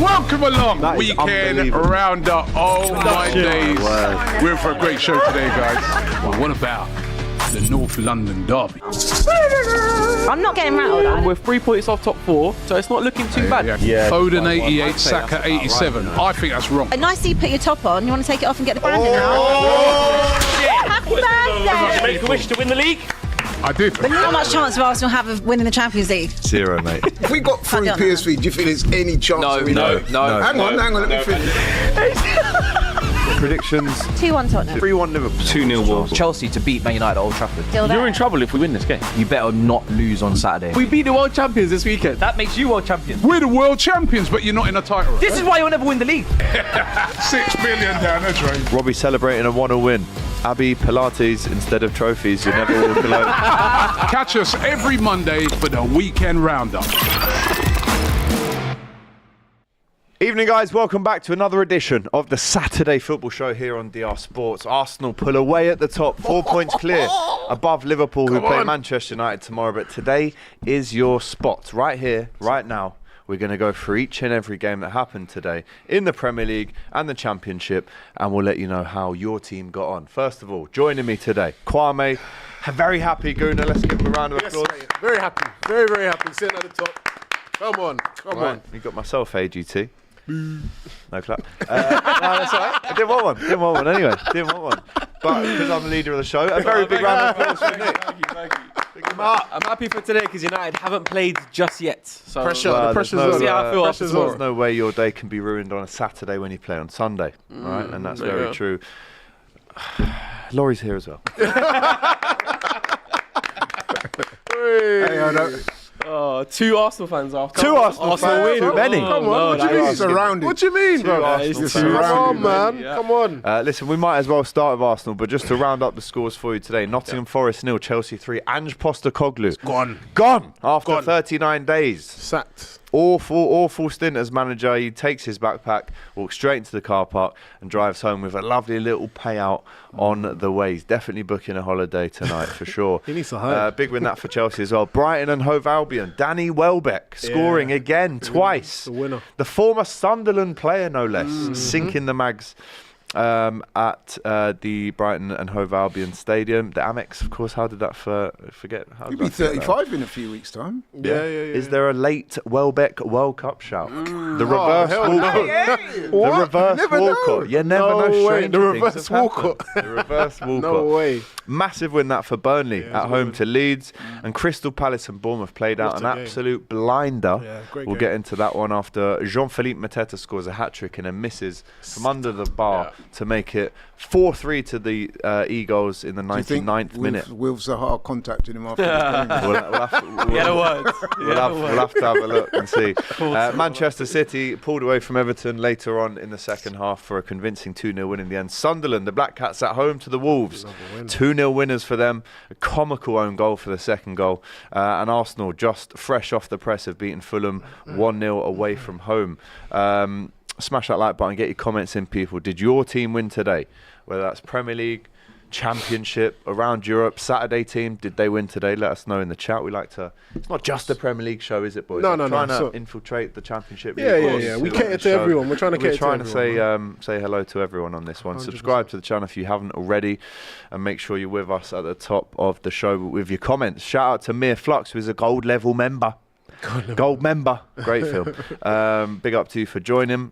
Welcome along, weekend roundup. Oh my days. We're in for a great show today, guys. Well, what about the North London derby? I'm not getting rattled. And we're 3 points off top 4, so it's not looking too bad. Yeah. Foden 88, Saka 87. Right. I think that's wrong. Nice that you put your top on. You want to take it off and get the branding out? Happy birthday! Make a wish to win the league. I did. But how much chance will Arsenal have of winning the Champions League? 0, mate. If we got through PSV, do you think there's any chance? No. Hang on, let me finish. Predictions. 2-1 Tottenham. 3-1 Liverpool. 2-0 Wolves. Chelsea to beat Man United at Old Trafford. Still there. You're in trouble if we win this game. You better not lose on Saturday. We beat the world champions this weekend. That makes you world champion. We're the world champions, but you're not in a title race. This is why you'll never win the league. 6 billion down the drain. Robbie celebrating a 1-0 win. Abby, Pilates instead of trophies. You never walk alone. Catch us every Monday for the weekend roundup. Evening, guys. Welcome back to another edition of the Saturday Football Show here on DR Sports. Arsenal pull away at the top, 4 points clear above Liverpool, who play Manchester United tomorrow. But today is your spot, right here, right now. We're going to go through each and every game that happened today in the Premier League and the Championship, and we'll let you know how your team got on. First of all, joining me today, Kwame, very happy Guna. Let's give him a round of applause. Yes, mate. Very happy, very happy. Sitting at the top. Come on. You got myself, AGT. No clap. No, that's all right. I didn't want one anyway. But because I'm the leader of the show, a very big round of applause for Nick. Thank you. I'm happy for today because United haven't played just yet. So The pressure's on. See how I feel after There's no way your day can be ruined on a Saturday when you play on Sunday, right? And that's very true. Laurie's here as well. Hey, I know. Oh, 2 Arsenal fans after. Two Arsenal fans? win. Too many. Come on, what do you mean? Surrounded. What do you mean, bro? Arsenal Come fans. on, man. Yeah. Come on. Listen, we might as well start with Arsenal, but just to round up the scores for you today, Nottingham Forest 0, Chelsea 3, Ange Postecoglou. Gone after 39 days. Sacked. Awful stint as manager. He takes his backpack, walks straight into the car park and drives home with a lovely little payout on the way. He's definitely booking a holiday tonight for sure. He needs to hide. Big win that for Chelsea as well. Brighton and Hove Albion. Danny Welbeck scoring again twice. The winner. The former Sunderland player, no less, sinking the Mags at the Brighton and Hove Albion Stadium. The Amex, of course. How did that forget? You'll be 35 in a few weeks' time. Yeah. Is there a late Welbeck World Cup shout? The reverse Walcott. The reverse Walcott. You never know. Way. The reverse Walcott. The reverse Walcott. No way. Massive win that for Burnley at home to Leeds. And Crystal Palace and Bournemouth played out an absolute blinder. Yeah, great we'll game. get into that one after Jean-Philippe Mateta scores a hat-trick and then misses from under the bar to make it 4-3 to the Eagles in the 99th minute. Will Zaha contacted him after the game? We'll have to have a look and see. Manchester City pulled away from Everton later on in the second half for a convincing 2-0 win in the end. Sunderland, the Black Cats at home to the Wolves. 2-0 winners for them. A comical own goal for the second goal. And Arsenal just fresh off the press have beaten Fulham 1-0 away from home. Smash that like button, get your comments in, people. Did your team win today? Whether that's Premier League, Championship, around Europe, Saturday team, did they win today? Let us know in the chat. We like to. It's not just a Premier League show, is it, boys? No. Trying to infiltrate the Championship. Yeah. We cater to everyone. We're trying to cater to everyone. We're trying to say hello to everyone on this one. 100%. Subscribe to the channel if you haven't already, and make sure you're with us at the top of the show with your comments. Shout out to Mir Flux, who's a gold level member. Gold member. Great film. Big up to you for joining.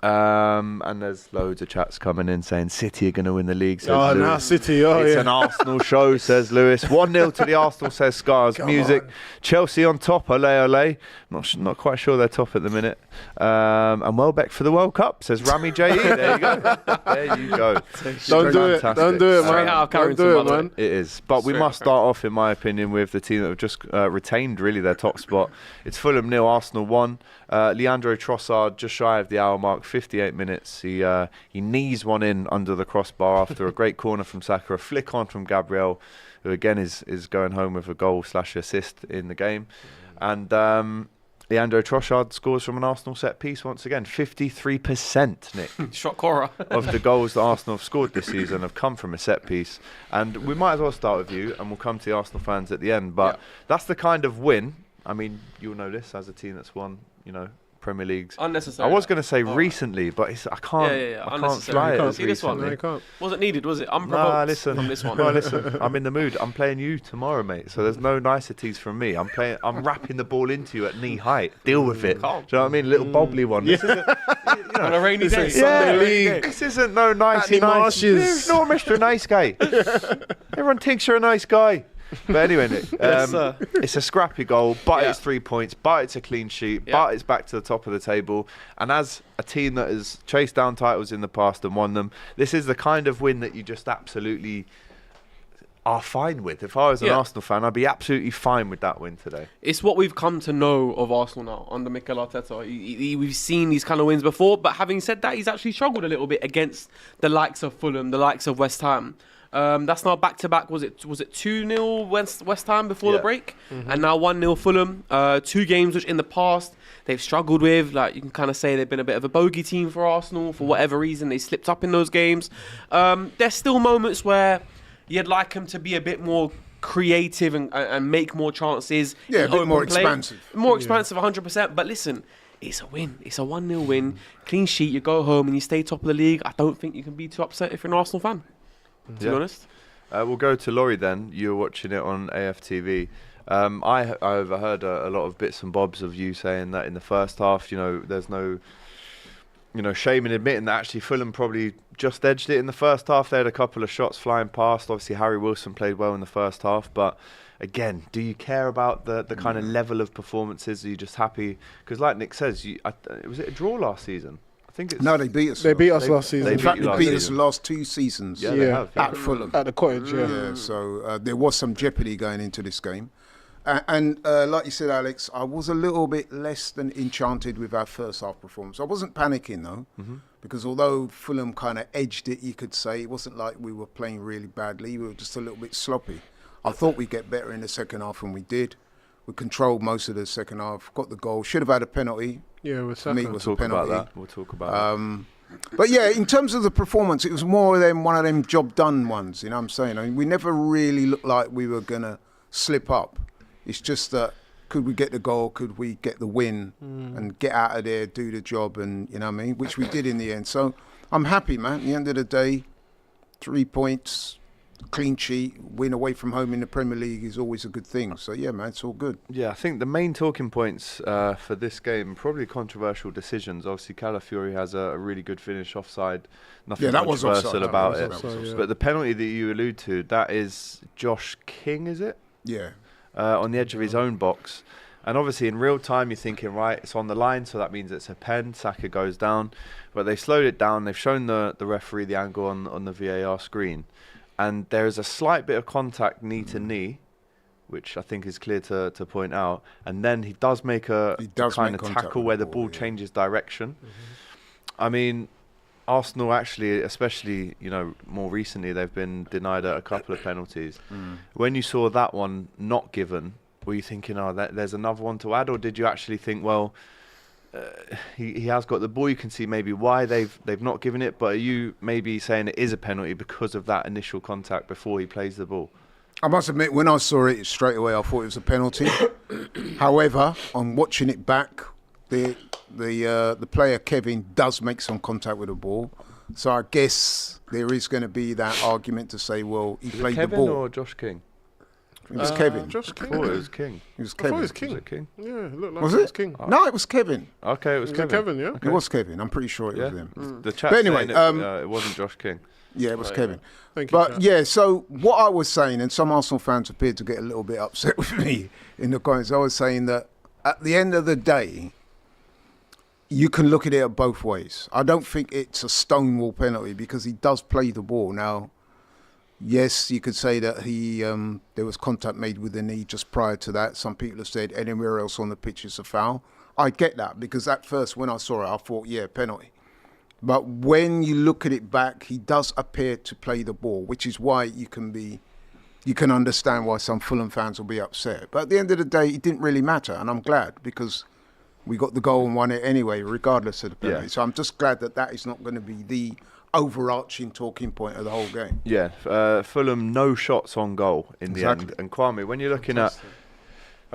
And there's loads of chats coming in saying City are going to win the league. Says Lewis. City. It's an Arsenal show, says Lewis. 1-0 to the Arsenal, says Scars Music. Chelsea on top, ole. Not quite sure they're top at the minute. And Welbeck for the World Cup, says Rami J.E. There you go. Don't do it, man. Don't do it, man. It is. But we must start off, in my opinion, with the team that have just retained really their top spot. It's Fulham 0, Arsenal 1. Leandro Trossard just shy of the hour mark, 58 minutes. He knees one in under the crossbar after a great corner from Saka, a flick on from Gabriel, who again is going home with a goal/assist in the game. And Leandro Trossard scores from an Arsenal set piece once again. 53%, Nick. Shot Cora. Of the goals that Arsenal have scored this season have come from a set piece. And we might as well start with you, and we'll come to the Arsenal fans at the end. But that's the kind of win. I mean, you'll know this as a team that's won, Premier Leagues. Unnecessary. I was going to say recently, but I can't. I can't fly it. See this one? No, you can't. Wasn't needed, was it? Unprovoked listen. from this one. No, listen. I'm in the mood. I'm playing you tomorrow, mate. So there's no niceties from me. I'm wrapping the ball into you at knee height. Deal with it. Do you know what I mean? Little bobbly one. This isn't, On a rainy day. Sunday league. This isn't no nicey nice. Marshes. No, Mr. Nice Guy. Everyone thinks you're a nice guy. But anyway, Nick, it's a scrappy goal, but it's 3 points, but it's a clean sheet, but it's back to the top of the table. And as a team that has chased down titles in the past and won them, this is the kind of win that you just absolutely are fine with. If I was an Arsenal fan, I'd be absolutely fine with that win today. It's what we've come to know of Arsenal now under Mikel Arteta. We've seen these kind of wins before, but having said that, he's actually struggled a little bit against the likes of Fulham, the likes of West Ham. That's now back-to-back. Was it 2-0 West Ham before the break? And now 1-0 Fulham. 2 games which in the past they've struggled with. Like, you can kind of say they've been a bit of a bogey team for Arsenal. For whatever reason, they slipped up in those games. There's still moments where you'd like them to be a bit more creative and make more chances. Yeah, a bit more expansive. More expansive, 100%. But listen, it's a win. It's a 1-0 win. Clean sheet, you go home and you stay top of the league. I don't think you can be too upset if you're an Arsenal fan, to be honest. We'll go to Laurie then. You were watching it on AFTV. I overheard a lot of bits and bobs of you saying that in the first half, there's no shame in admitting that actually Fulham probably just edged it in the first half. They had a couple of shots flying past. Obviously, Harry Wilson played well in the first half. But again, do you care about the kind of level of performances? Are you just happy? Because like Nick says, was it a draw last season? I think it's... No, they beat us. They beat us last season. In fact, they beat us the last 2 seasons. Yeah, they have. At Fulham. At the Cottage, yeah. So there was some jeopardy going into this game. And like you said, Alex, I was a little bit less than enchanted with our first half performance. I wasn't panicking, though, because although Fulham kind of edged it, you could say, it wasn't like we were playing really badly. We were just a little bit sloppy. I thought we'd get better in the second half, and we did. We controlled most of the second half, got the goal, should have had a penalty. Yeah, with For me, it was a penalty. We'll talk about that. But yeah, in terms of the performance, it was more than one of them job done ones, you know what I'm saying? I mean, we never really looked like we were going to slip up. It's just that, could we get the goal? Could we get the win and get out of there, do the job, and you know what I mean? Which we did in the end. So I'm happy, man. At the end of the day, 3 points, clean sheet, win away from home in the Premier League is always a good thing. So yeah, man, it's all good. Yeah, I think the main talking points for this game, probably controversial decisions. Obviously, Calafiori has a really good finish offside. Nothing controversial about it. But the penalty that you allude to, that is Josh King, is it? Yeah. On the edge of his own box. And obviously in real time you're thinking, right, it's on the line, so that means it's a pen. Saka goes down. But they slowed it down. They've shown the referee the angle on the VAR screen. And there is a slight bit of contact knee to knee, which I think is clear to point out. And then he does make a kind of tackle where the ball changes direction. I mean, Arsenal actually, especially, more recently, they've been denied a couple of penalties. When you saw that one not given, were you thinking, there's another one to add? Or did you actually think, well, he has got the ball, you can see maybe why they've not given it, but are you maybe saying it is a penalty because of that initial contact before he plays the ball? I must admit, when I saw it straight away, I thought it was a penalty. However, on watching it back, the player Kevin does make some contact with the ball, so I guess there is going to be that argument to say, well, he played Kevin the ball. Or Josh King? It was Kevin. Josh King. I thought it was King. It was I Kevin. thought it was King. Was it King? Yeah, it looked like Was it it? was King. No, it was Kevin. Okay, it was Kevin. Kevin, yeah. It was Kevin. I'm pretty sure it was him. The chat But anyway, it wasn't Josh King. Yeah, it was Kevin. Thank you, But Chat. yeah, so what I was saying, and some Arsenal fans appeared to get a little bit upset with me in the comments, I was saying that at the end of the day, you can look at it both ways. I don't think it's a stonewall penalty because he does play the ball. Now, yes, you could say that there was contact made with the knee just prior to that. Some people have said anywhere else on the pitch is a foul. I get that because at first when I saw it, I thought, yeah, penalty. But when you look at it back, he does appear to play the ball, which is why you can understand why some Fulham fans will be upset. But at the end of the day, it didn't really matter, and I'm glad because we got the goal and won it anyway, regardless of the penalty. Yeah. So I'm just glad that is not going to be the overarching talking point of the whole game. Yeah, Fulham no shots on goal in the end. And Kwame, when you're looking at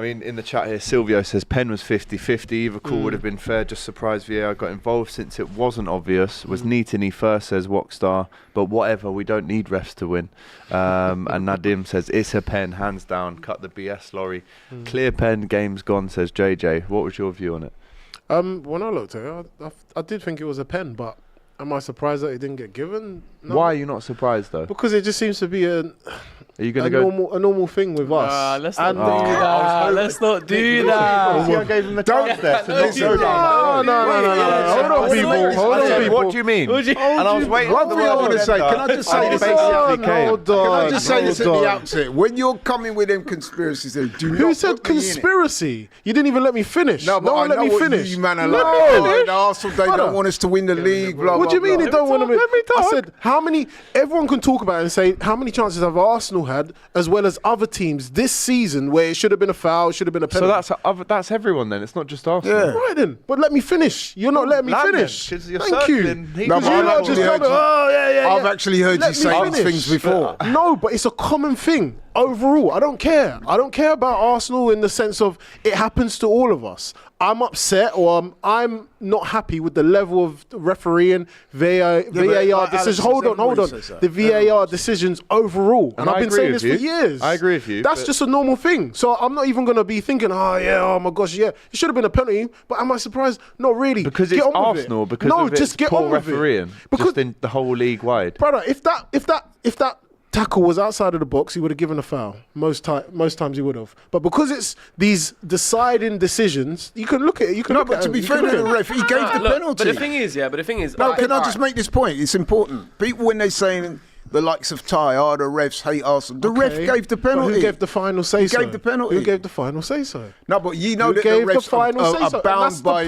I mean, in the chat here, Silvio says pen was 50-50. Either call would have been fair. Just surprised VAR got involved since it wasn't obvious. Was knee to knee first, says Walkstar. But whatever, we don't need refs to win. And Nadim says it's a pen, hands down. Cut the BS lorry. Clear pen, game's gone, says JJ. What was your view on it? When I looked at it, I did think it was a pen, but am I surprised that it didn't get given? No. Why are you not surprised though? Because it just seems to be a normal thing with us. Let's not do that. Let's not do that. I gave him the chance there. No. Hold on, people. What do you mean? And I was waiting. One thing I want to say, can I just say this? Can I just say this at the outset? When you're coming with them conspiracies, do not. Who said conspiracy? You didn't even let me finish. No, but I know what you man are like. Arsenal, they don't want us to win the league. What do you mean they don't want to win? I said, how many? Everyone can talk about it and say how many chances have Arsenal had, as well as other teams this season where it should have been a foul, should have been a penalty. So that's everyone then. It's not just Arsenal. Yeah. Right then, but let me finish. You're not letting me finish. Thank you. No, but I've actually heard you say these things before. No, but it's a common thing. Overall, I don't care. I don't care about Arsenal in the sense of it happens to all of us. I'm upset or I'm not happy with the level of refereeing, VAR decisions. Hold on. The VAR decisions overall. And I've been saying this for years. I agree with you. That's just a normal thing. So I'm not even going to be thinking, oh my gosh, it should have been a penalty. But am I surprised? Not really. Because it's Arsenal, because of its poor refereeing. Just in the whole league wide. Brother, if that tackle was outside of the box, he would have given a foul. Most times he would have. But because it's these deciding decisions, you can look at it. But to be fair to the ref, he gave the penalty. But the thing is, No, can I just make this point? It's important. People, when they're saying the likes of Ty, the refs hate Arsenal. The ref gave the penalty. Who gave the final say-so? Who gave the penalty? Who gave the final say-so? No, but you know that gave the refs the final say-so. are bound by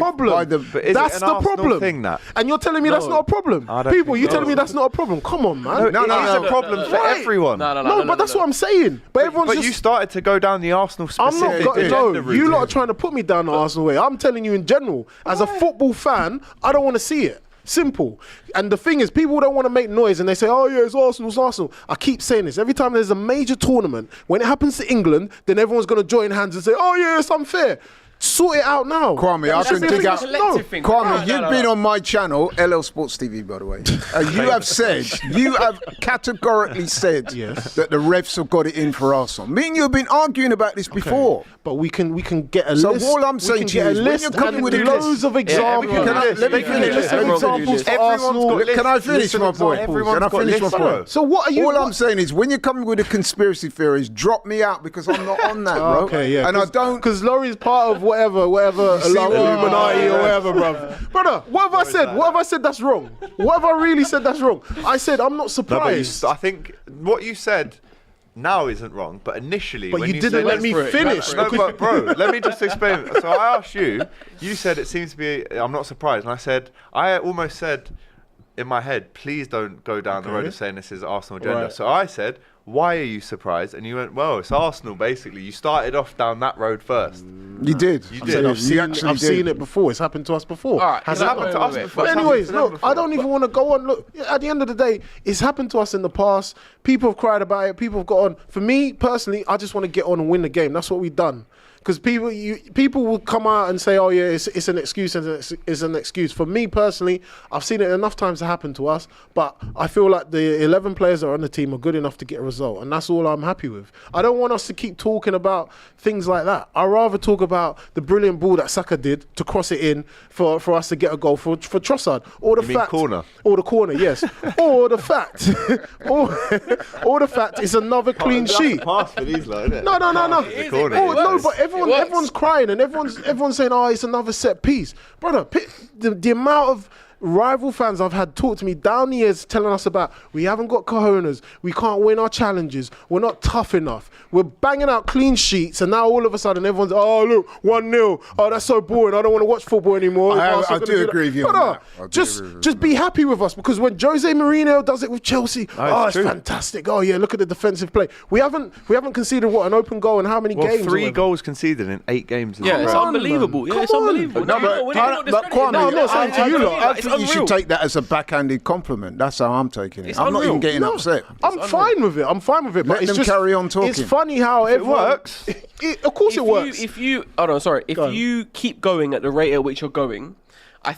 the... But is that's it an the Arsenal problem. thing, that? And you're telling me that's not a problem? People, you telling me that's not a problem? Come on, man. No, it's a problem for everyone. No, but that's what I'm saying. But everyone's you started to go down the Arsenal specific agenda route. You lot are trying to put me down the Arsenal way. I'm telling you in general, as a football fan, I don't want to see it. Simple. And the thing is, people don't want to make noise and they say, oh yeah, it's Arsenal. I keep saying this. Every time there's a major tournament, when it happens to England, then everyone's going to join hands and say, oh yeah, it's unfair. Sort it out now. Kwame, I can dig out. Kwame, you've been on my channel, LL Sports TV, by the way. You have categorically said that the refs have got it in for Arsenal. Me and you have been arguing about this before. But we can get a list. So all I'm saying to you is, when you're coming with loads of examples. Let me finish. Can I finish my point? Can I finish my point? So what are you? All I'm saying is, when you're coming with the conspiracy theories, drop me out because I'm not on that, bro. Okay, yeah. And I don't, because Laurie's part of whatever Illuminati or whatever, bro. Brother, what have I said? What have I said that's wrong? What have I really said that's wrong? I said I'm not surprised. I think what you said now isn't wrong, but initially, but when you didn't let me finish. No, but bro, let me just explain. So I asked you. You said it seems to be. I'm not surprised, and I said I almost said in my head, please don't go down the road of saying this is Arsenal agenda. Right. So I said, why are you surprised? And you went, well, it's Arsenal, basically. You started off down that road first. You did. You did. I've seen it before. It's happened to us before. All right. Has it happened to us before? But anyways, look, I don't even want to go on. Look, at the end of the day, it's happened to us in the past. People have cried about it. People have got on. For me, personally, I just want to get on and win the game. That's what we've done. Because people will come out and say, oh yeah, it's an excuse, and it's an excuse. For me personally, I've seen it enough times to happen to us, but I feel like the 11 players that are on the team are good enough to get a result, and that's all I'm happy with. I don't want us to keep talking about things like that. I'd rather talk about the brilliant ball that SACKED did to cross it in for us to get a goal for Trossard. Or the corner. Or the corner, yes. Or the fact, or the fact is another clean sheet. Pass for these, like, isn't it? No. No, but everyone's crying and everyone's saying, oh, it's another set piece. Brother, the amount of rival fans I've had talk to me down the years telling us about, we haven't got cojones, we can't win our challenges, we're not tough enough, we're banging out clean sheets, and now all of a sudden everyone's, oh look, 1-0, oh that's so boring, I don't want to watch football anymore. I do agree with you on that. Just be happy with us, because when Jose Mourinho does it with Chelsea, it's fantastic, oh yeah, look at the defensive play. We haven't conceded an open goal in how many games? 3 goals conceded in 8 games. Yeah, it's unbelievable. Yeah, it's unbelievable. But Kwame, I'm not saying to you lot. think you should unreal. take that as a backhanded compliment. That's how I'm taking it. It's I'm not unreal. even getting upset. I'm fine with it. I'm fine with it. But Let it's them just, carry on talking. It's funny how It everyone, works. Of course it works. If you keep going at the rate at which you're going, I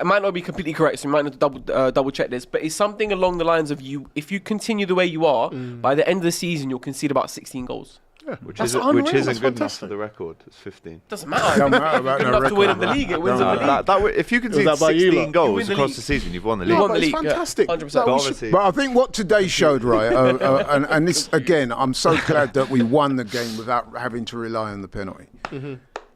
might not be completely correct, so you might need to double check this, but it's something along the lines of if you continue the way you are, by the end of the season, you'll concede about 16 goals. Which That's isn't unreal. good That's enough for the record. It's 15. Doesn't matter. Don't matter about Good no enough to win in record. the league. It wins in the league. If you concede that by you 16 lot? goals win the across league. the season, you've won the You league. won but the it's league, fantastic. 100%. Like, But we should- obviously, But I think what today showed, right, and this again, I'm so glad that we won the game without having to rely on the penalty.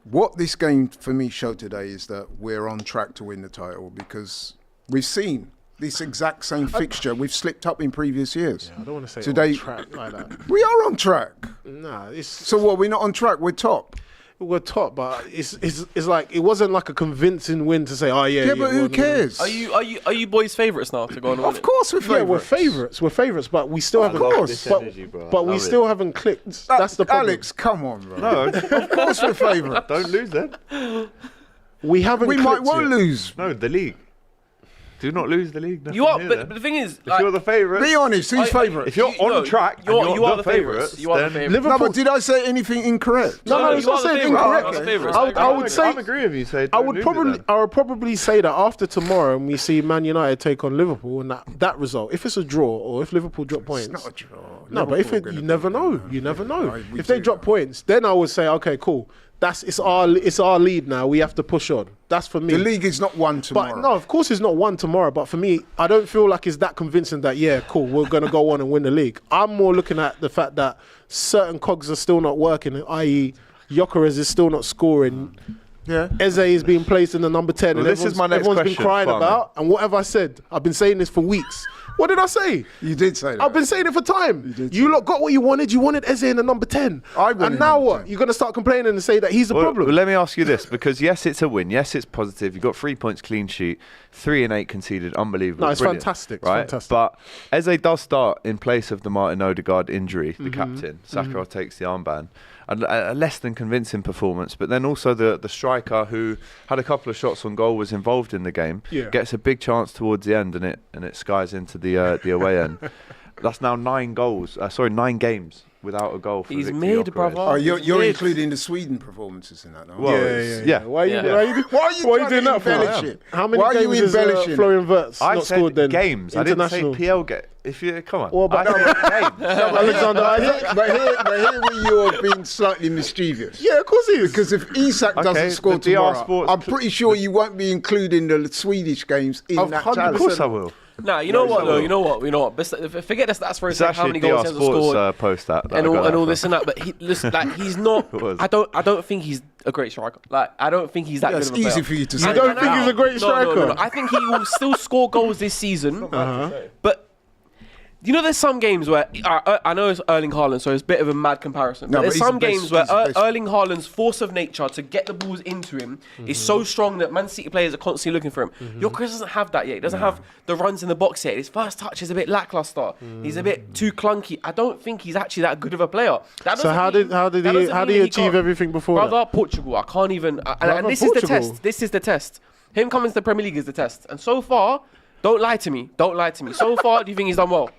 What this game for me showed today is that we're on track to win the title because we've seen this exact same fixture. We've slipped up in previous years. I don't want to say Today- on track like that. We are on track. Nah, it's So what? We're not on track. We're top. we're top, but it's like it wasn't like a convincing win to say, oh yeah. Yeah, but who well, cares? Are you boys' favourites now to go on? Of course we're Yeah, favourites. we're favourites, but we still haven't. course. This energy, bro. I But we love it. still haven't clicked. That's the problem. Alex, come on, bro. No, Of course we're favourites. don't lose then. We haven't. We might clicked well yet. lose. No, the league. Do not lose the league. You are, Nothing but here, the thing is, if you're the favourite, Be honest, who's favourite? if you're on track, and you are the the favourites. You are the then- favourites. No, but did I say anything incorrect? No, it's you not are the saying favourites. incorrect. You are the favourites. I would say. I'm agreeing with you. Say, I don't would lose probably, it then. I would probably say that after tomorrow, and we see Man United take on Liverpool, and that result, if it's a draw or if Liverpool drop points, It's not a draw. no, but if Liverpool you gonna never beat know, them. you never know. No, we If they do. drop points, then I would say, okay, cool. It's our lead now. We have to push on. That's for me. The league is not won tomorrow. But no, of course it's not one tomorrow. But for me, I don't feel like it's that convincing that, yeah, cool, we're going to go on and win the league. I'm more looking at the fact that certain cogs are still not working, i.e. Gyökeres is still not scoring. Yeah. Eze is being placed in the number 10 Well, and this is my next everyone's been question, crying Farman. about. And what have I said? I've been saying this for weeks. What did I say? You did say that. I've been saying it for time. did You say lot got what you wanted. You wanted Eze in the number 10. I wanted and now him what? 10. You're going to start complaining and say that he's the problem. Well, let me ask you this, because yes, it's a win. Yes, it's positive. You got 3 points clean sheet, 3 and 8 conceded. Unbelievable. No, it's Brilliant, fantastic. It's right? fantastic. But Eze does start in place of the Martin Odegaard injury, the captain. Sakharov takes the armband. A less than convincing performance, but then also the striker who had a couple of shots on goal was involved in the game. Yeah. Gets a big chance towards the end, and it skies into the away end. That's now 9 games without a goal for He's Victor made, Gyökeres. brother. Oh, you're Mid. including the Sweden performances in that, no? Well, Yeah. Why are you, Yeah. why are you, Why are you why trying doing to that for? embellish it? How many Why are you games has embellishing Florian Wirtz I not said scored then? games. I didn't say International. PL get. If you come on, Well, but I said games. Alexander Isaac? But here you are being slightly mischievous. Yeah, of course he is. Because if Isak Okay, doesn't score the DR tomorrow, Sports I'm pretty sure you won't be including the Swedish games in Of that 100%. challenge. Of course I will. Nah, you know what though? You know what? But forget the stats for a It's second. How actually many DR goals he has Sports scored post that and I got that all from. this and that. But listen, like he's not. It was. I don't think he's a great striker. Like I don't think he's that Yeah, good it's of a player. easy for you to I say. You don't think he's a great No, no, striker? I think he will still score goals this season. But you know, there's some games where I know it's Erling Haaland, so it's a bit of a mad comparison. No, But there's but he's some the best- games where he's the best. Erling Haaland's force of nature to get the balls into him is so strong that Man City players are constantly looking for him. Gyökeres doesn't have that yet. He doesn't have the runs in the box yet. His first touch is a bit lackluster. He's a bit too clunky. I don't think he's actually that good of a player. That So doesn't how mean- did that he doesn't mean achieve can't- everything before that? Brother, Portugal. I can't even. And Brother, this is the Portugal. test. This is the test. Him coming to the Premier League is the test. And so far, don't lie to me. Don't lie to me. So far, do you think he's done well?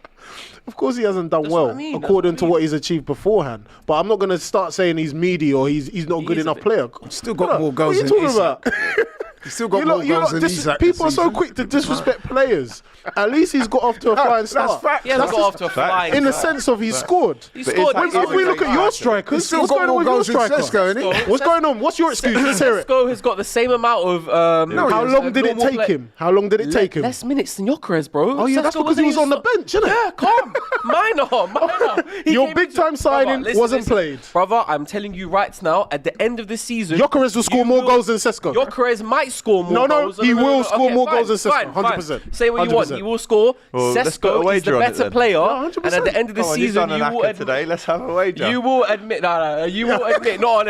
Of course he hasn't done That's well, what I mean, that's according what I to mean. what he's achieved beforehand. But I'm not going to start saying he's meaty or he's not He good is a enough bit. player. Still got more goals What are than you talking Isak. about? He's still got more goals than Isak. this People are so season. quick to disrespect players. At least he's got off to a flying start. That's fact. He hasn't got off to a flying In the start. sense of he's scored. He But scored. Isak He's is If we a look great at your striker. strikers, He's still what's got going on more with your goals than striker? Sesko, innit? What's going on? What's your excuse? Let's hear it. Sesko has got the same amount of. How long did it take him? How long did it take him? Less minutes than Gyökeres, bro. Oh yeah, that's Sesko because he was on wasn't the bench, isn't it? Yeah, calm. Minor. He Your came big into- time signing Brother, wasn't played. Brother, I'm telling you right now, at the end of the season, Gyökeres will score you more goals than Sesko. Gyökeres might score more No, goals. he will score more fine, goals than Sesko, fine, fine. 100%. Say what you want. 100%. He will score. Well, let's put a Sesko is wager the on it better then. player. No, And 100%. at the end of the Come on, you've season, done an you will acca admit. today. Let's have a wager. You will admit, you will admit, no.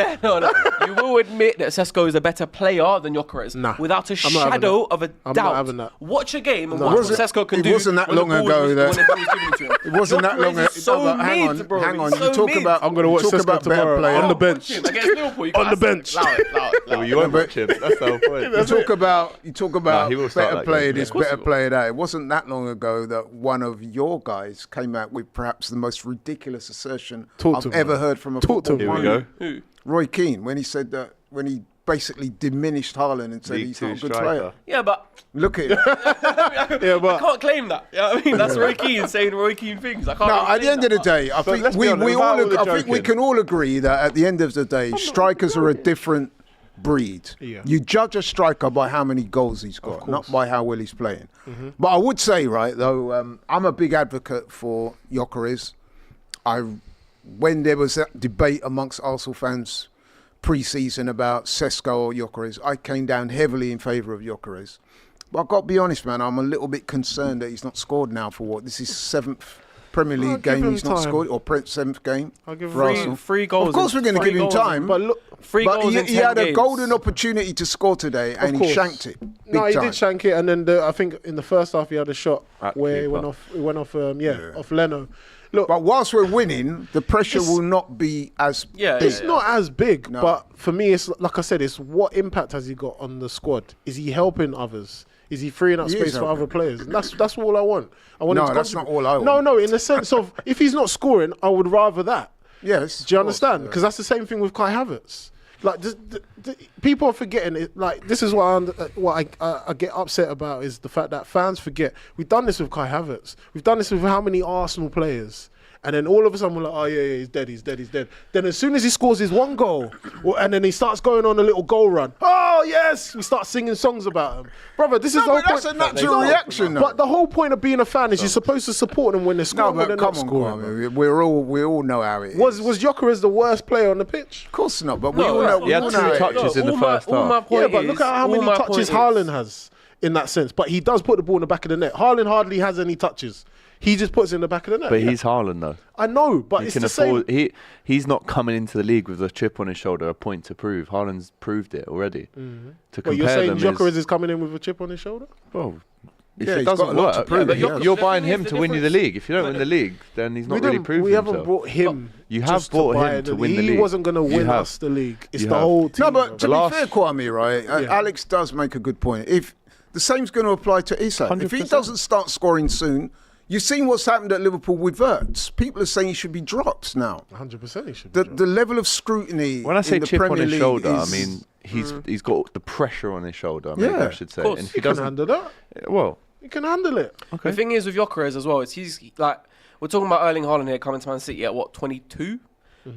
You will admit that Sesko is a better player than Gyökeres, Nah, without a I'm not having shadow of a I'm doubt. not having that. Watch a game and No. watch what Wasn't- Sesko can it do. wasn't that when the long ball ago was- that- when the ball was given to him. It wasn't that Gyökeres long is so ago. Hang mid, on, bro. hang on. He's You so talk mid. about. I'm going to watch talk Sesko about better tomorrow player. on the bench. Against Liverpool, you On the can't- bench. Allow it. Well, you won't watch him. That's the whole point. You talk about he will start better that player game. this, better player that. It wasn't that long ago that one of your guys came out with perhaps the most ridiculous assertion I've ever heard from a football Here we player. go. Roy Keane, when he said that, when he basically diminished Haaland and said League he's not a two good striker. player. Yeah, but Look at it. I can't claim that. You know what I mean? That's Roy Keane saying Roy Keane things. I can't. No, really at the claim end of the that. day, I think let's be honest, without all the I think we joking. can all agree that at the end of the day, strikers are a different breed. Yeah. You judge a striker by how many goals he's got, not by how well he's playing. But I would say, right, though, I'm a big advocate for Gyökeres. When there was that debate amongst Arsenal fans pre-season about Sesko or Gyökeres, I came down heavily in favour of Gyökeres. But I've got to be honest, man, I'm a little bit concerned that he's not scored now for what? This is 7th Premier League give game him he's not time. scored, or 7th game I'll give him for Arsenal. Three goals. Of course we're going to give him time. But look, Three But goals in he 10 had a games. golden opportunity to score today, and he course. shanked it. Big no, he time. did shank it, and then I think in the first half he had a shot At where keeper. it went off, off Leno. Look, But whilst we're winning, the pressure will not be as Yeah, big. it's not as big, No. but for me, it's like I said, it's what impact has he got on the squad? Is he helping others? Is he freeing up He is space for helping. other players? And that's all I want. I want No, him to that's contribute. not all I want. No, in the sense of if he's not scoring, I would rather that. Yes. Do you of course, understand? yeah. Because that's the same thing with Kai Havertz. Like people are forgetting it. Like this is what I get upset about is the fact that fans forget we've done this with Kai Havertz. We've done this with how many Arsenal players. And then all of a sudden we're like, oh yeah, he's dead. Then as soon as he scores his one goal, and then he starts going on a little goal run, oh yes, we start singing songs about him. Brother, this is the whole but that's point. a natural reaction, though. But the whole point of being a fan is you're supposed to support them when they're No, scoring, when but they're come not on, scoring. bro. Kwame. We all know how it is. Was Gyökeres the worst player on the pitch? Of course not, but we No, all know. he We had all two know how it touches is. in the first half. Yeah, but look at how many touches Haaland has. has in that sense. But he does put the ball in the back of the net. Haaland hardly has any touches. He just puts it in the back of the net. But Yeah. he's Haaland though. I know, but He it's can the same. afford. He's not coming into the league with a chip on his shoulder, a point to prove. Haaland's proved it already. To But you're compare saying them Gyökeres is coming in with a chip on his shoulder? well, if Yeah, it he's got doesn't a lot to work, prove. but Yeah. you're the buying thing him is, to the win you the difference- league. If you don't win the league, then he's not really proved We haven't himself. brought him. You have just brought buy him to the win the league. league. He wasn't going to You win have. us the league. It's You the have. whole team. No, but to last- be fair, Kwame, right? Alex does make a good point. If the same's going to apply to Isak. If he 100%. doesn't start scoring soon, you've seen what's happened at Liverpool with Wirtz. People are saying he should be dropped now. 100% he should be. The level of scrutiny. When I say in the chip on Premier his League shoulder, is, I mean he's got the pressure on his shoulder. Maybe Yeah, I should say. of course. And if he he can doesn't, handle that. well, He can handle it. The thing is with Gyökeres as well, he's like we're talking about Erling Haaland here coming to Man City at what 22.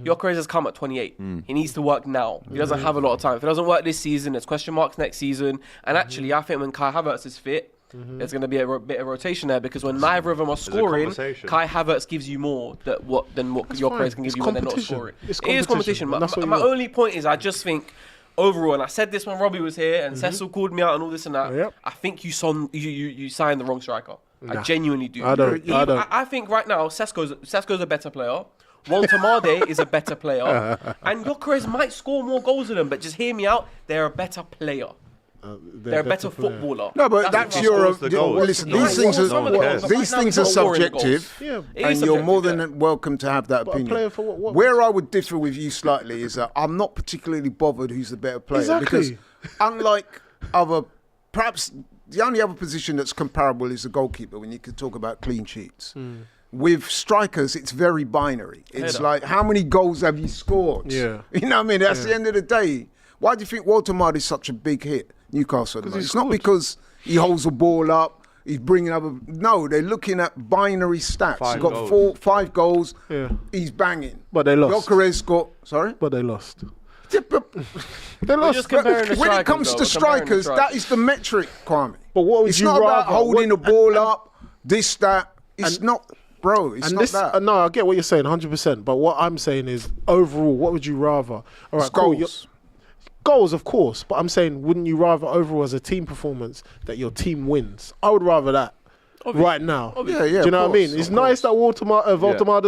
Gyökeres has come at 28. He needs to work now. He doesn't have a lot of time. If it doesn't work this season, it's question marks next season. And actually, I think when Kai Havertz is fit, there's going to be a bit of rotation there because when neither of them are scoring, conversation. Kai Havertz gives you more than what Gyökeres can give It's you when they're not competition. scoring. It's It is competition. competition, and that's what My you want. only point is I just think overall, and I said this when Robbie was here and Cecil called me out and all this and that, Yep. I think you signed the wrong striker. I genuinely do. I don't. I think right now Sesko's a better player. Walter Made is a better player, and Gyökeres might score more goals than him. But just hear me out; they're a better player. They're a better footballer. No, but that's who your. scores the goals. Listen, No, these things some of the goals, are but these right now things he's are not scoring the goals. subjective, Yeah. It and is you're more subjective, than welcome to have that But a opinion. player for what? Where I would differ with you slightly is that I'm not particularly bothered who's the better player because Exactly. unlike other, perhaps the only other position that's comparable is the goalkeeper when you could talk about clean sheets. With strikers, it's very binary. It's Header. like, how many goals have you scored? Yeah. You know what I mean? That's the end of the day. Why do you think Walter Mard is such a big hit, Newcastle? At the moment? he's It's not scored. because he holds the ball up, he's bringing up. No, they're looking at binary stats. Five He's got goals. 5 goals, Yeah. he's banging. But they lost. Gyökeres got, sorry? But they lost. Yeah, but They lost. just comparing the when it strikers, comes though, to we're comparing the strikers, that strikers. is the metric, Kwame. But what would it's you not about rather? holding What- the ball up, this, that. It's and- not, bro, it's And not this, that. no, I get what you're saying, 100%. But what I'm saying is, overall, what would you rather? All right, It's cool. goals. Goals, of course. But I'm saying, wouldn't you rather overall as a team performance that your team wins? I would rather that right now. Yeah, yeah. Do you know what I mean? It's nice that Walter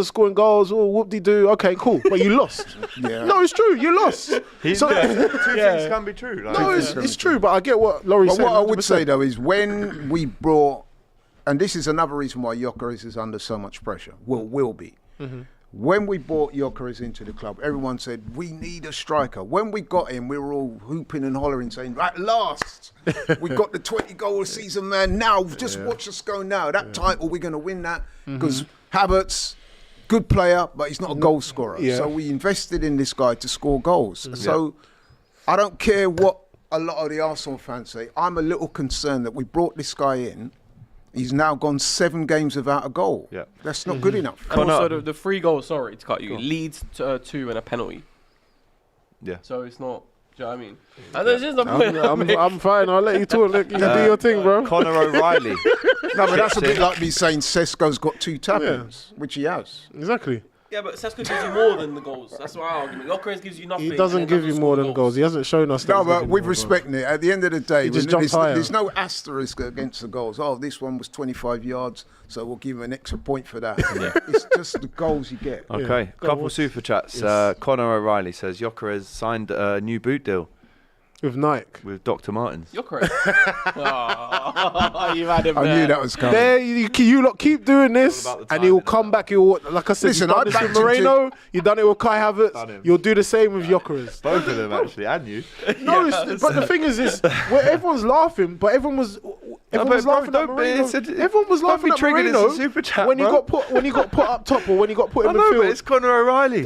scoring goals. Oh, whoop-de-doo. Okay, cool. But you lost. Yeah. No, it's true. You lost. two Yeah. things can be true. Like, No, it's true. But I get what Laurie's But saying. what I would 100%. say though is when we brought, and this is another reason why Gyökeres is under so much pressure. Will be When we brought Gyökeres into the club, everyone said, we need a striker. When we got him, we were all hooping and hollering, saying, at last, we got the 20-goal a season man now. Just watch us go now. That title, we're going to win that. Because Havertz, good player, but he's not a goal scorer. Yeah. So we invested in this guy to score goals. So I don't care what a lot of the Arsenal fans say. I'm a little concerned that we brought this guy in. He's now gone 7 games without a goal. Yeah. That's not good enough. And also the 3 goals, sorry to cut you, leads to 2 and a penalty. Yeah. So it's not, do you know what I mean? And there's just a point. I'm fine. I'll let you talk. Look, you can do your thing, bro. Conor O'Reilly. No, but that's a bit like me saying Sesko's got 2 tap-ins, which he has. Exactly. Yeah, but Sesko gives you more than the goals. That's my argument. Gyökeres gives you nothing. He doesn't give you more than goals. He hasn't shown us that. No, he's but giving with more, respect, Nick, at the end of the day, He just jumped higher. there's no asterisk against the goals. Oh, this one was 25 yards, so we'll give him an extra point for that. It's just the goals you get. Okay, couple super chats. Conor O'Reilly says Gyökeres signed a new boot deal with Nike. with Dr. Martens. Gyökeres. Oh, you've had him I there. knew that was coming. There, you lot keep doing this, All about the and he will timing, come back. He will, like I said, Listen, you've I done this backed with him Moreno. You've done it with Kai Done Havertz. him. You'll do the same with Gyökeres. Both of them, actually, and you. No, but the thing is where everyone's laughing, but everyone was laughing at Moreno. Everyone was laughing at Moreno super chat, when he got put up top or when he got put in I know, but midfield. it's Conor O'Reilly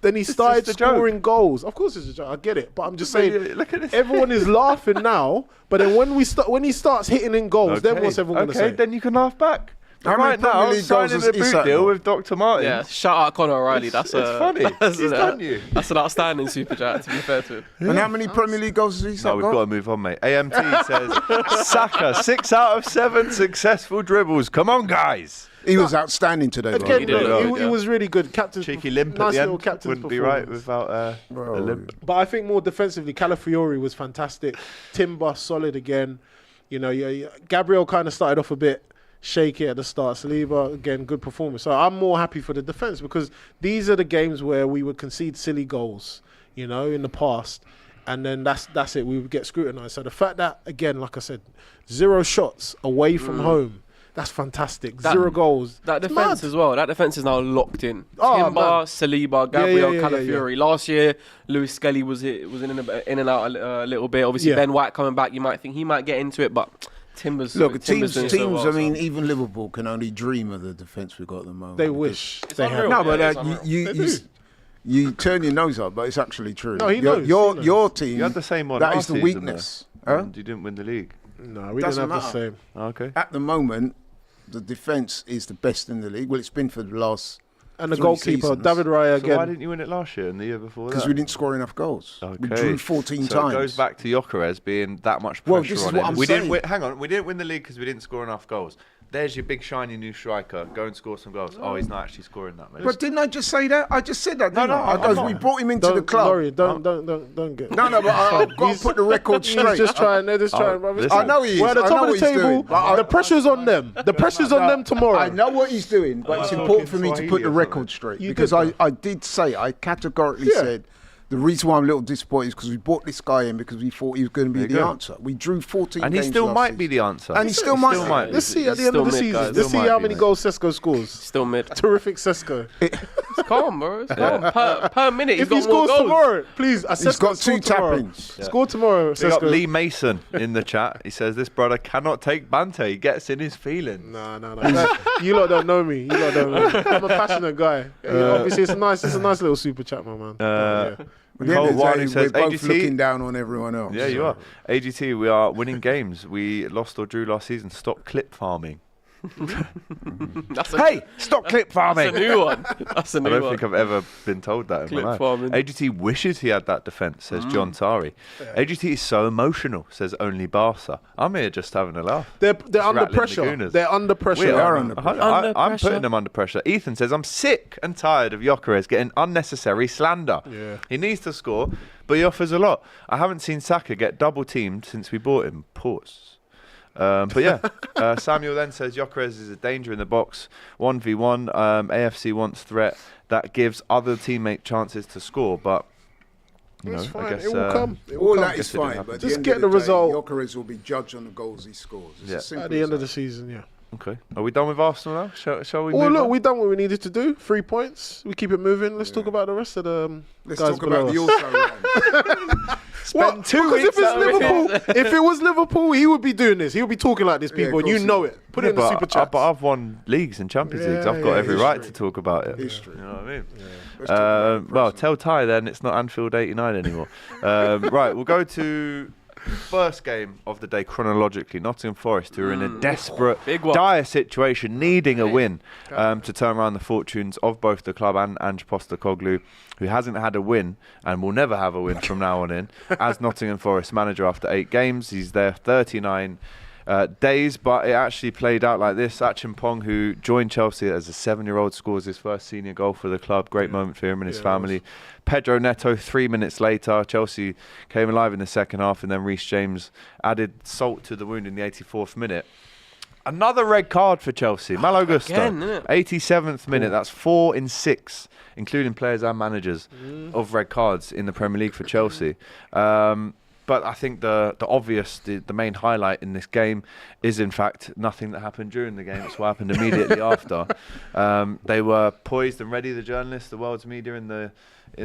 Then he started just a joke. scoring goals. Of course, it's a joke. I get it, but I'm just saying. Look at this. Everyone is laughing now, but then when he starts hitting in goals, then what's everyone going to say? Okay, then you can laugh back. How many Right now, Premier League signing goals a has boot Isak deal got? with Dr. Martens. Yeah, shout out Conor O'Reilly. That's funny. That's He's done you. That's an outstanding super chat, to be fair to him. And how many Premier League goals has he No, we've got to move on, mate. AMT says Saka, 6 out of 7 successful dribbles. Come on, guys. He was outstanding today. Again, He did look, well, he was really good. Captain, Cheeky limp nice at the little end. captain's Wouldn't be right performance. without a limp. But I think more defensively, Calafiori was fantastic. Timber solid again. You know, Gabriel kind of started off a bit shaky at the start. Saliba again, good performance. So I'm more happy for the defense because these are the games where we would concede silly goals. You know, in the past, and then that's it. We would get scrutinised. So the fact that again, like I said, 0 shots away from home. That's fantastic. 0 goals. That It's defence mad. as well. That defence is now locked in. Oh, Timber, man. Saliba, Gabriel, yeah, Calafiori. Last year, Lewis Skelly was in and out a little bit. Obviously, Yeah. Ben White coming back. You might think he might get into it, but Timber's Look, Timber's teams. doing so well, I mean, so. even Liverpool can only dream of the defence we've got at the moment. They wish It's they unreal. had. No, but Yeah, it's unreal. you turn your nose up, but it's actually true. No, he knows, Your he knows. your team. You had the same one That last is the season, weakness. though, Huh? and you didn't win the league. No, we didn't Doesn't have the matter. same. Okay. At the moment, the defence is the best in the league. Well, it's been for the last And the 3 goalkeeper, seasons. David Raya So why again. didn't you win it last year and the year before that? because we didn't score enough goals. We Okay. drew 14 so times. it goes back to Gyökeres being that much pressure Well, this is on what him. I'm we didn't saying. win, hang on, we didn't win the league because we didn't score enough goals. There's your big shiny new striker. Go and score some goals. Oh, he's not actually scoring that many. But didn't I just say that? I just said that. No, Didn't no, I? I'm goes, not. we brought him into the Don't, club. Laurie, don't get. No, but I've got to put the record He's straight. just trying. They're just trying. Bro. listen. I know he is. We're at the I top know of the what he's table. doing, but The pressure's on them. The pressure's on them tomorrow. I know what he's doing, but it's important for me to Swahili put the or record something. straight You because did, I did say, I categorically Yeah. said, the reason why I'm a little disappointed is because we brought this guy in because we thought he was going to be There you the go. answer. We drew 14 And he games still last might be season. the answer. And he still might be. Let's see at the He's end of the still mid, season. guys. Let's Still see might how be, many mate. goals Sesko scores. Still mid. Terrific Sesko. It's calm, bro. It's calm. Per minute, he's If he got more scores goals. tomorrow, please. He's got 2 tap-ins. Score tomorrow, Big up Sesko. Lee Mason in the chat. He says this brother cannot take banter. He gets in his feelings. No. You lot don't know me. You lot don't know me. I'm a passionate guy. Obviously, it's a nice little super chat, my man. Yeah. At the end of the Cole day, Wiley we're says, both AGT looking down on everyone else. Yeah, you are. AGT, we are winning games. We lost or drew last season. Stop clip farming. That's a, Hey, stop clip that's a farming. new one. That's a I new don't one. think I've ever been told that in Clip my life. farming. AGT wishes he had that defence, says John Tari. AGT is so emotional, says only Barca. I'm here just having a laugh. They're under rattling pressure. Lagunas. They're under pressure. We are are under pressure. Under I'm pressure. putting them under pressure. Ethan says, I'm sick and tired of Gyökeres getting unnecessary slander. Yeah. He needs to score, but he offers a lot. I haven't seen Saka get double teamed since we bought him. Pause. But yeah, Samuel then says Gyökeres is a danger in the box. 1v1, AFC wants threat that gives other teammate chances to score, but you It's know, fine. I guess It will come. It will All come. that is Guess it didn't fine, happen. but at Just the end get of the the day, result. Gyökeres will be judged on the goals he scores. It's Yeah. as simple At the end as of the that. season, yeah. Okay. Are we done with Arsenal now? Shall we? Well, move look, on? we done what we needed to do. 3 points. We keep it moving. Let's talk about the rest of the Let's guys talk about the below us. also What? 2 Because if weeks it's Liverpool, if it was Liverpool, he would be doing this. He would be talking like this, people, of and you course know he it. Put it in the super chat. But I've won leagues and Champions Leagues. I've got every right to talk about it. History. You know what I mean? Let's talk about it Well, personally. tell Ty then it's not Anfield 89 anymore. Right, we'll go to first game of the day chronologically. Nottingham Forest, who are in a desperate, Big one. dire situation, needing a win to turn around the fortunes of both the club and Ange Postecoglou, who hasn't had a win and will never have a win from now on in as Nottingham Forest manager after 8 games. He's there 39 days, but it actually played out like this. Achimpong, who joined Chelsea as a 7-year-old, scores his first senior goal for the club. Great moment for him and his family. Pedro Neto, 3 minutes later. Chelsea came alive in the second half, and then Reece James added salt to the wound in the 84th minute. Another red card for Chelsea. Malo Gusto, Again, innit? 87th minute. That's 4 in 6, including players and managers, of red cards in the Premier League for Chelsea. But I think the obvious, the main highlight in this game is, in fact, nothing that happened during the game. It's what happened immediately after. They were poised and ready, the journalists, the world's media in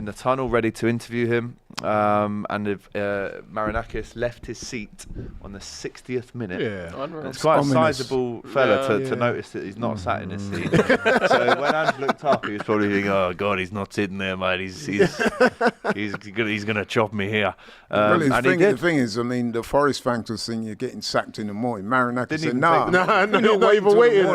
the tunnel, ready to interview him. And Marinakis left his seat on the 60th minute. Yeah. And it's quite a Ominous. sizable fella to notice that he's not sat in his seat. So when Ange looked up, he was probably thinking, "Oh God, he's not sitting there, mate. He's gonna chop me here." Well, And he did. the thing is, I mean, the Forest fans will think you're getting sacked in the morning. Marinakis Didn't said, even nah, take No, you're not even waiting.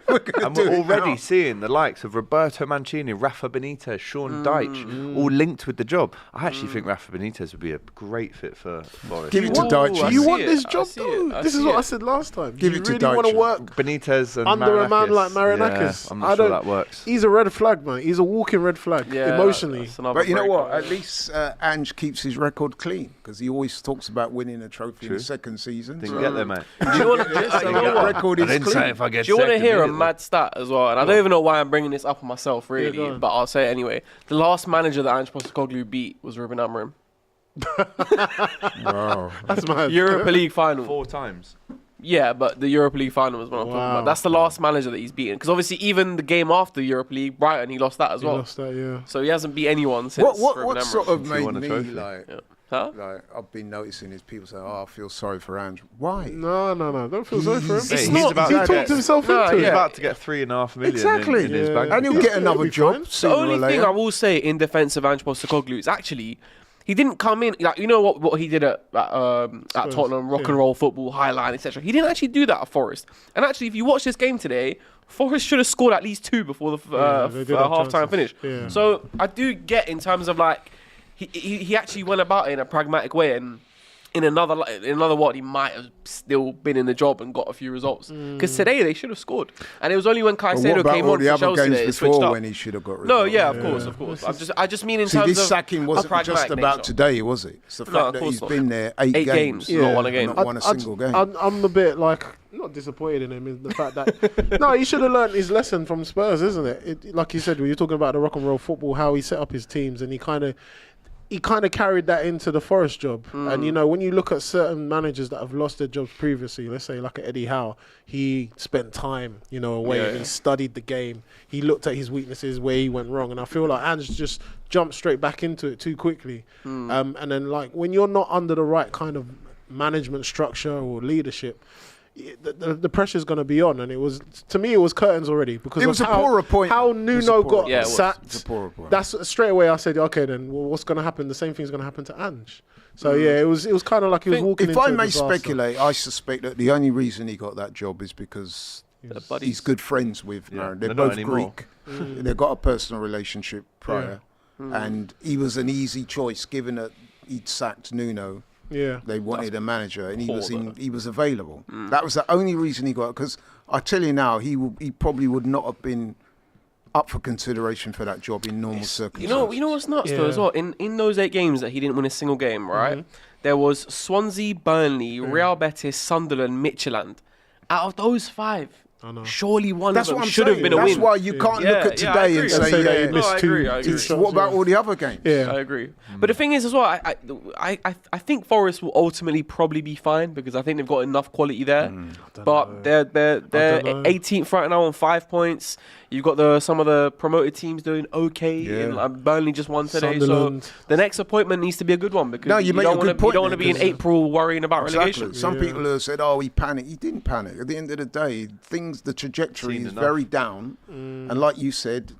We're gonna And do we're it already now. seeing the likes of Roberto Mancini, Rafa Benitez, Sean Dyche, all linked with the job. I actually think Rafa Benitez would be a great fit for Forest. Give it to Dyche. Do I you see want it, this I job, see though? it, I This is see what it. I said last time. Give Do it to you really want to Dyche. work Benitez and under a man Marinakis. like Marinakis? Yeah, I'm not sure that works. He's a red flag, man. He's a walking red flag, Yeah, emotionally. that's another But you know breakout, what? yeah. At least Ange keeps his record clean because he always talks about winning a trophy in the second season. Didn't get there, mate. Do you want to? The record is clean. I get Do you want to second hear a immediately. mad stat as well? And I don't even know why I'm bringing this up on myself, go really, on. but I'll say it anyway. The last manager that Ange Postecoglou beat was Ruben Amorim. Wow. That's mad. Europa League final. 4 times. Yeah, but the Europa League final was what I'm talking Wow. about. That's the last manager that he's beaten. Because obviously, even the game after the Europa League, Brighton, he lost that as He well. lost that, yeah. So he hasn't beat anyone since. Ruben What Amorim. sort of He made won a me trophy. like? Yeah. Huh? Like I've been noticing is people say, "Oh, I feel sorry for Ange." Why? No. Don't feel sorry for him. He's not- about He to talked get, himself No, into he's it. about to get 3.5 million Exactly. in his Yeah. bank And he'll account. get another be job fine. The sooner or only later. thing I will say in defense of Ange Postecoglou is actually he didn't come in like you know what he did at Tottenham, rock and roll football, highline, etc. He didn't actually do that at Forest. And actually, if you watch this game today, Forest should have scored at least 2 before the they did have half-time chances. finish. Yeah. So I do get in terms of like he actually went about it in a pragmatic way and. In another word, he might have still been in the job and got a few results. Because today they should have scored, and it was only when But what Caicedo about came all on the for other Chelsea games that it switched before up. when he should have got rid No, of yeah, him? of course. I just mean in See, terms this of sacking wasn't just pragmatic about nature. today, was it? It's the No, fact of that course he's not. been there 8 8 games, games, not won a game. not won a single game. I'm a bit like not disappointed in him in the fact that no, he should have learned his lesson from Spurs, isn't it? Like you said, when you're talking about the rock and roll football, how he set up his teams, and he kind of carried that into the Forest job. And you know, when you look at certain managers that have lost their jobs previously, let's say like Eddie Howe, he spent time, away and he studied the game. He looked at his weaknesses, where he went wrong, and I feel like Ange just jumped straight back into it too quickly. And then like when you're not under the right kind of management structure or leadership, the pressure's going to be on, and it was curtains already because It of was a poor appointment. how It was a Nuno poor got Yeah, it was. It's sacked. a poor appointment. That's straight away. I said, okay, then what's going to happen? The same thing's going to happen to Ange. So yeah, it was kind of like he was walking If into I a may disaster. speculate, I suspect that the only reason he got that job is because buddies. he's good friends with Marin. They're they're not both anymore. Greek. They've got a personal relationship prior. And he was an easy choice given that he'd sacked Nuno. Yeah, They wanted a manager, and poor, he was available. That was the only reason he got it. Because I tell you now, he probably would not have been up for consideration for that job in normal circumstances. You know what's nuts though Yeah. as well. In those 8 games that he didn't win a single game, right? There was Swansea, Burnley, Real Betis, Sunderland, Midtjylland. Out of those 5, Surely one That's of what them I'm should have saying. been a That's win. why you can't look at today and say, they missed I two. agree, I agree. Two shots, what about yeah. all the other games? Yeah. I agree. But the thing is as well, I think Forest will ultimately probably be fine because I think they've got enough quality there. But they're 18th right now on 5 points. You've got some of the promoted teams doing okay. Yeah. And Burnley just won today. Sunderland. So the next appointment needs to be a good one because No, you make a good point don't want to there, be in 'cause- April worrying about Exactly. relegation. Some people have said, "Oh, he panicked." He didn't panic. At the end of the day, the trajectory Seen is enough. very down. And like you said,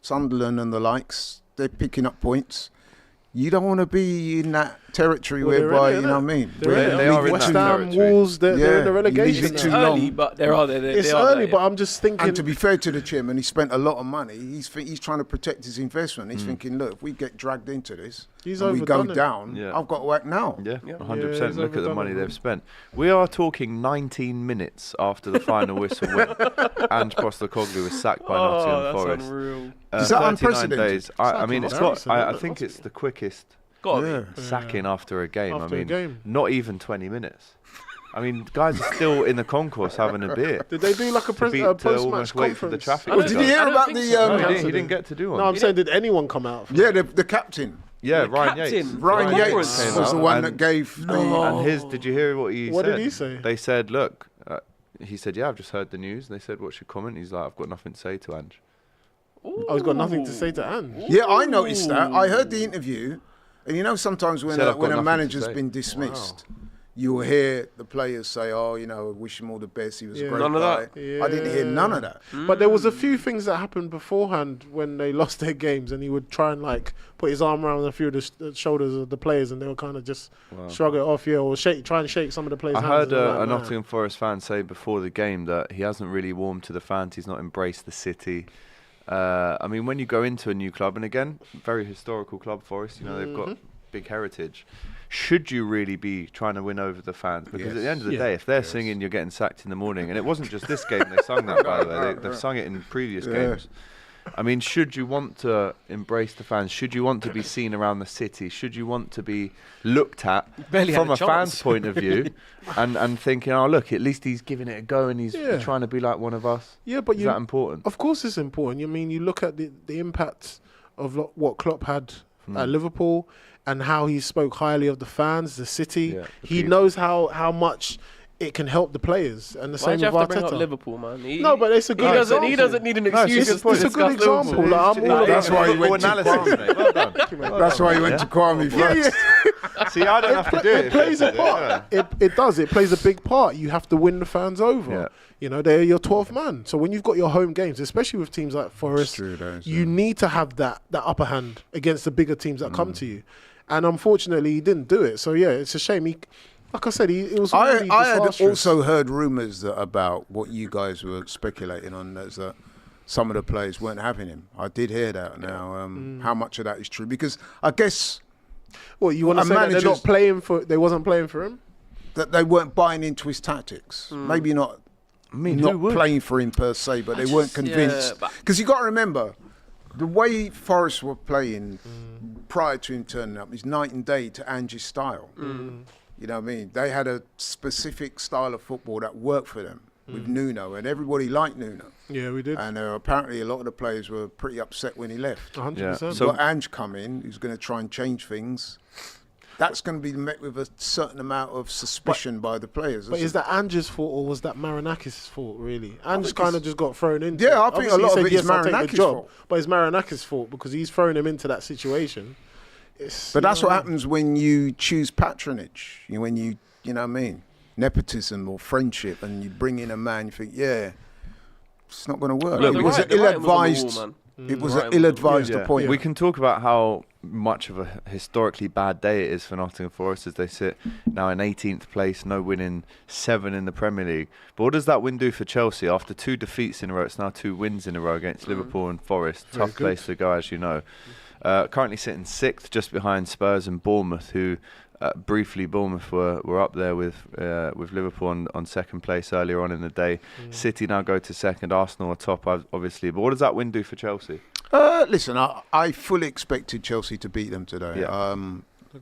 Sunderland and the likes, they're picking up points. You don't want to be in that territory Well, they're whereby, in it, you know what I mean? They're Where in it. They are in West that Ham, territory. Wolves, they're in the you relegation. leave it too now. long. Early, but they're there. It's early, but I'm just thinking. And to be fair to the chairman, he spent a lot of money. He's trying to protect his investment. He's thinking, look, if we get dragged into this He's and we go overdone it. down, Yeah. I've got to act now. Yeah, Yeah. 100%. Yeah, Look at the overdone money it, they've man. spent. We are talking 19 minutes after the final whistle win. Ange Postecoglou was sacked by Nottingham Forest. Unreal. Is that 39 unprecedented? days. I mean, it's got. I think it's the quickest Gotta be. sacking after a game. After I a mean, game. not even 20 minutes. I mean, guys are still in the concourse having a beer. Did they do like a to post-match almost wait for the conference? traffic. Well, did you hear I don't about think the? so. No, he Cancelled didn't it. get to do one. No, I'm saying, did anyone come out? Yeah, the captain. Yeah, The Ryan captain. Yates. Ryan Conference Yates came was the out one and- that gave the. And did you hear what he What said? did he say? They said, look, he said, yeah, I've just heard the news. And they said, what's your comment? He's like, I've got nothing to say to Ange. Oh, he's got nothing to say to Ange. Yeah, I noticed that. I heard the interview, and sometimes when Said, "I've when got a nothing to manager's say." been dismissed, you will hear the players say, "Oh, wish him all the best. He was a Yeah. great None of guy." that. I didn't hear none of that. But there was a few things that happened beforehand when they lost their games, and he would try and put his arm around a few of the shoulders of the players, and they would kind of just shrug it off, or try and shake some of the players' I hands. heard and a like, Nottingham Forest fan say before the game that he hasn't really warmed to the fans. He's not embraced the city. I mean, when you go into a new club, and again, very historical club, Forest, they've got big heritage. Should you really be trying to win over the fans? Because at the end of the day, if they're singing "You're getting sacked in the morning," and it wasn't just this game they sung that, by the way, they've sung it in previous games. I mean, should you want to embrace the fans? Should you want to be seen around the city? Should you want to be looked at Barely from had a a fan's chance. point of view and thinking, oh, look, at least he's giving it a go and he's trying to be like one of us? Yeah, but Is that important? Of course, it's important. You look at the impact of what Klopp had at Liverpool and how he spoke highly of the fans, the city. Yeah, the he people. knows how much it can help the players, and the Why'd same you with have to bring up Arteta. Liverpool, man? No, but it's a good example. He doesn't need an No, it's excuse a good to point. It's a discuss good example. Liverpool. Like, I'm all about That's why he Football went to analysis, Kwame. mate. Well done. That's why he went to Kwame first. See, I don't have to do it. It plays a part. It does. It plays a big part. You have to win the fans over. Yeah. They're your 12th man. So when you've got your home games, especially with teams like Forest, true, that is, you need to have that upper hand against the bigger teams that come to you. And unfortunately, he didn't do it. So yeah, it's a shame. Like I said, it was really I had disastrous. also heard rumours about what you guys were speculating on, is that some of the players weren't having him. I did hear that. Now, how much of that is true? Because I guess What you want to and say that they're managers- not playing for? They wasn't playing for him. that they weren't buying into his tactics. Maybe not. I mean, not who would? playing for him per se, but they weren't convinced. yeah, Because you got to remember, the way Forest were playing prior to him turning up is night and day to Ange's style. You know what I mean? They had a specific style of football that worked for them with Nuno, and everybody liked Nuno. Yeah, we did. And apparently a lot of the players were pretty upset when he left. 100%. Yeah. So So- got Ange come in, who's going to try and change things. That's going to be met with a certain amount of suspicion by the players. But isn't is it? that Ange's fault or was that Marinakis' fault, really? Ange think kind of it's- just got thrown into Yeah, it. I think a Obviously, lot he of said, it is "Yes, I'll take the Marinakis' job," fault. But it's Marinakis' fault because he's thrown him into that situation. But that's what happens when you choose patronage. When you know what I mean? Nepotism or friendship, and you bring in a man, you think, yeah, it's not going to work. Look, it the was right- an the writing was on the ill-advised. wall, man. It was The an writing was on the wall. ill-advised appointment. We can talk about how much of a historically bad day it is for Nottingham Forest as they sit now in 18th place, no winning, 7 in the Premier League. But what does that win do for Chelsea? After 2 defeats in a row, it's now 2 wins in a row against Liverpool and Forest. Very Tough good. place to go, as you know. Currently sitting 6th, just behind Spurs and Bournemouth, who briefly Bournemouth were up there with Liverpool on second place earlier on in the day. City now go to second, Arsenal are top, obviously. But what does that win do for Chelsea? Listen, I fully expected Chelsea to beat them today. Yeah.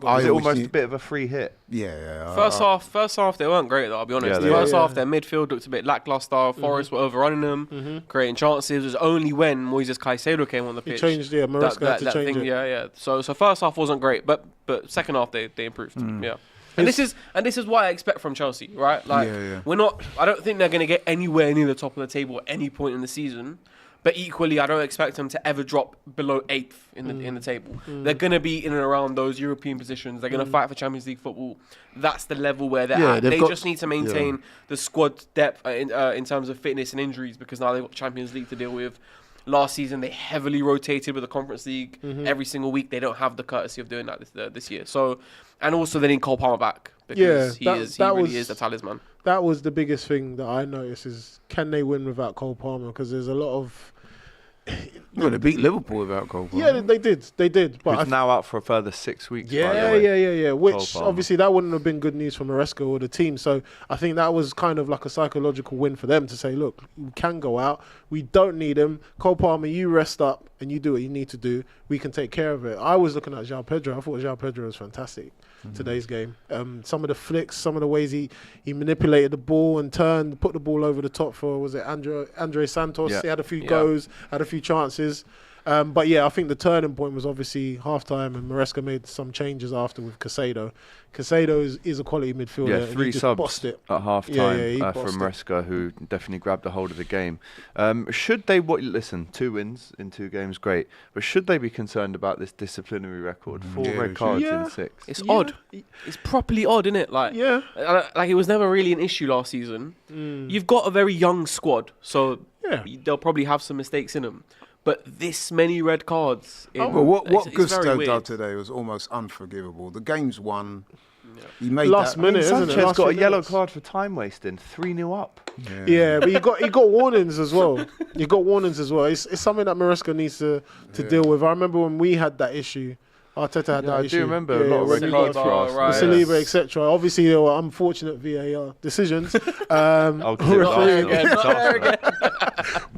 I Is it always almost knew- a bit of a free hit? Yeah. First half, they weren't great though. I'll be honest. Yeah, First half, their midfield looked a bit lackluster. Forest were overrunning them, creating chances. It was only when Moises Caicedo came on the pitch. He changed, Maresca had to change it. Yeah. So first half wasn't great, but second half they improved. Yeah. And this is what I expect from Chelsea, right? Like we're not. I don't think they're going to get anywhere near the top of the table at any point in the season. But equally, I don't expect them to ever drop below 8th in the table. They're going to be in and around those European positions. They're going to fight for Champions League football. That's the level where they're at. They just need to maintain the squad depth in terms of fitness and injuries, because now they've got Champions League to deal with. Last season, they heavily rotated with the Conference League every single week. They don't have the courtesy of doing that this year. So, and also they need Cole Palmer back, because he really is the talisman. That was the biggest thing that I noticed is, can they win without Cole Palmer? Because there's a lot of... Well, they beat Liverpool without Cole Palmer. Yeah, they did. But Who's now out for a further 6 weeks. by the Yeah. way. Which Palmer. obviously that wouldn't have been good news for Maresca or the team. So I think that was kind of like a psychological win for them to say, look, we can go out. We don't need him. Cole Palmer, you rest up and you do what you need to do. We can take care of it. I was looking at João Pedro. I thought João Pedro was fantastic today's game. Some of the flicks, some of the ways he manipulated the ball and turned, put the ball over the top for, was it Andre Santos? Yeah. He had a few goes, had a few chances. But yeah, I think the turning point was obviously half-time, and Maresca made some changes after with Caicedo. Caicedo is a quality midfielder. Yeah, and 3 he just subs bossed it. at half-time he from bossed it. Maresca, who definitely grabbed a hold of the game. Should they... Listen, 2 wins in 2 games, great. But should they be concerned about this disciplinary record? 4 Yeah, red they cards should. in 6. It's odd. It's properly odd, isn't it? Like, like it was never really an issue last season. You've got a very young squad, so they'll probably have some mistakes in them. But this many red cards... But what it's very Gusto weird. did today was almost unforgivable. The game's won. He made Last that. minute, isn't it? Sanchez Last got a few yellow minutes. card for time wasting, 3-0 up. Yeah, but he got warnings as well. You got warnings as well. It's something that Maresca needs to deal with. I remember when we had that issue. Arteta had that I issue. do remember a lot of when red he cards got for us. right. Saliba, etc. Obviously, there were unfortunate VAR decisions. Oh, 'cause it's refereeing. Arsenal.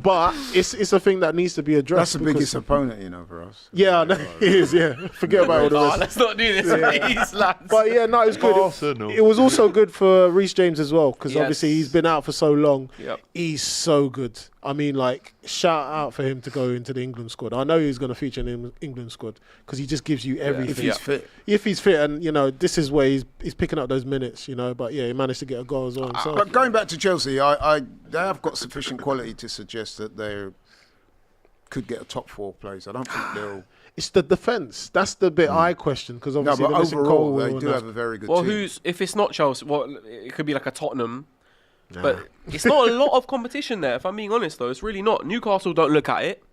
But it's a thing that needs to be addressed. That's the because- biggest opponent, for us. Yeah, no, it is. Yeah, forget about all the rest. Let's not do this, please, lads. But yeah, no, it was good. Arsenal. It was also good for Reece James as well, because Yes. obviously he's been out for so long. Yep. He's so good. I mean, like, shout out for him to go into the England squad. I know he's going to feature in the England squad because he just gives you everything. If he's fit. If he's fit, and this is where he's picking up those minutes. But yeah, he managed to get a goal as well. So But going back to Chelsea, they have got sufficient quality to suggest that they could get a top 4 place. I don't think they'll... it's the defence. That's the bit I question, because No, obviously but they're missing overall, Cole they and do that. have a very good Well, team. if it's not Chelsea, it could be like a Tottenham. But it's not a lot of competition there, if I'm being honest, though. It's really not. Newcastle don't look at it.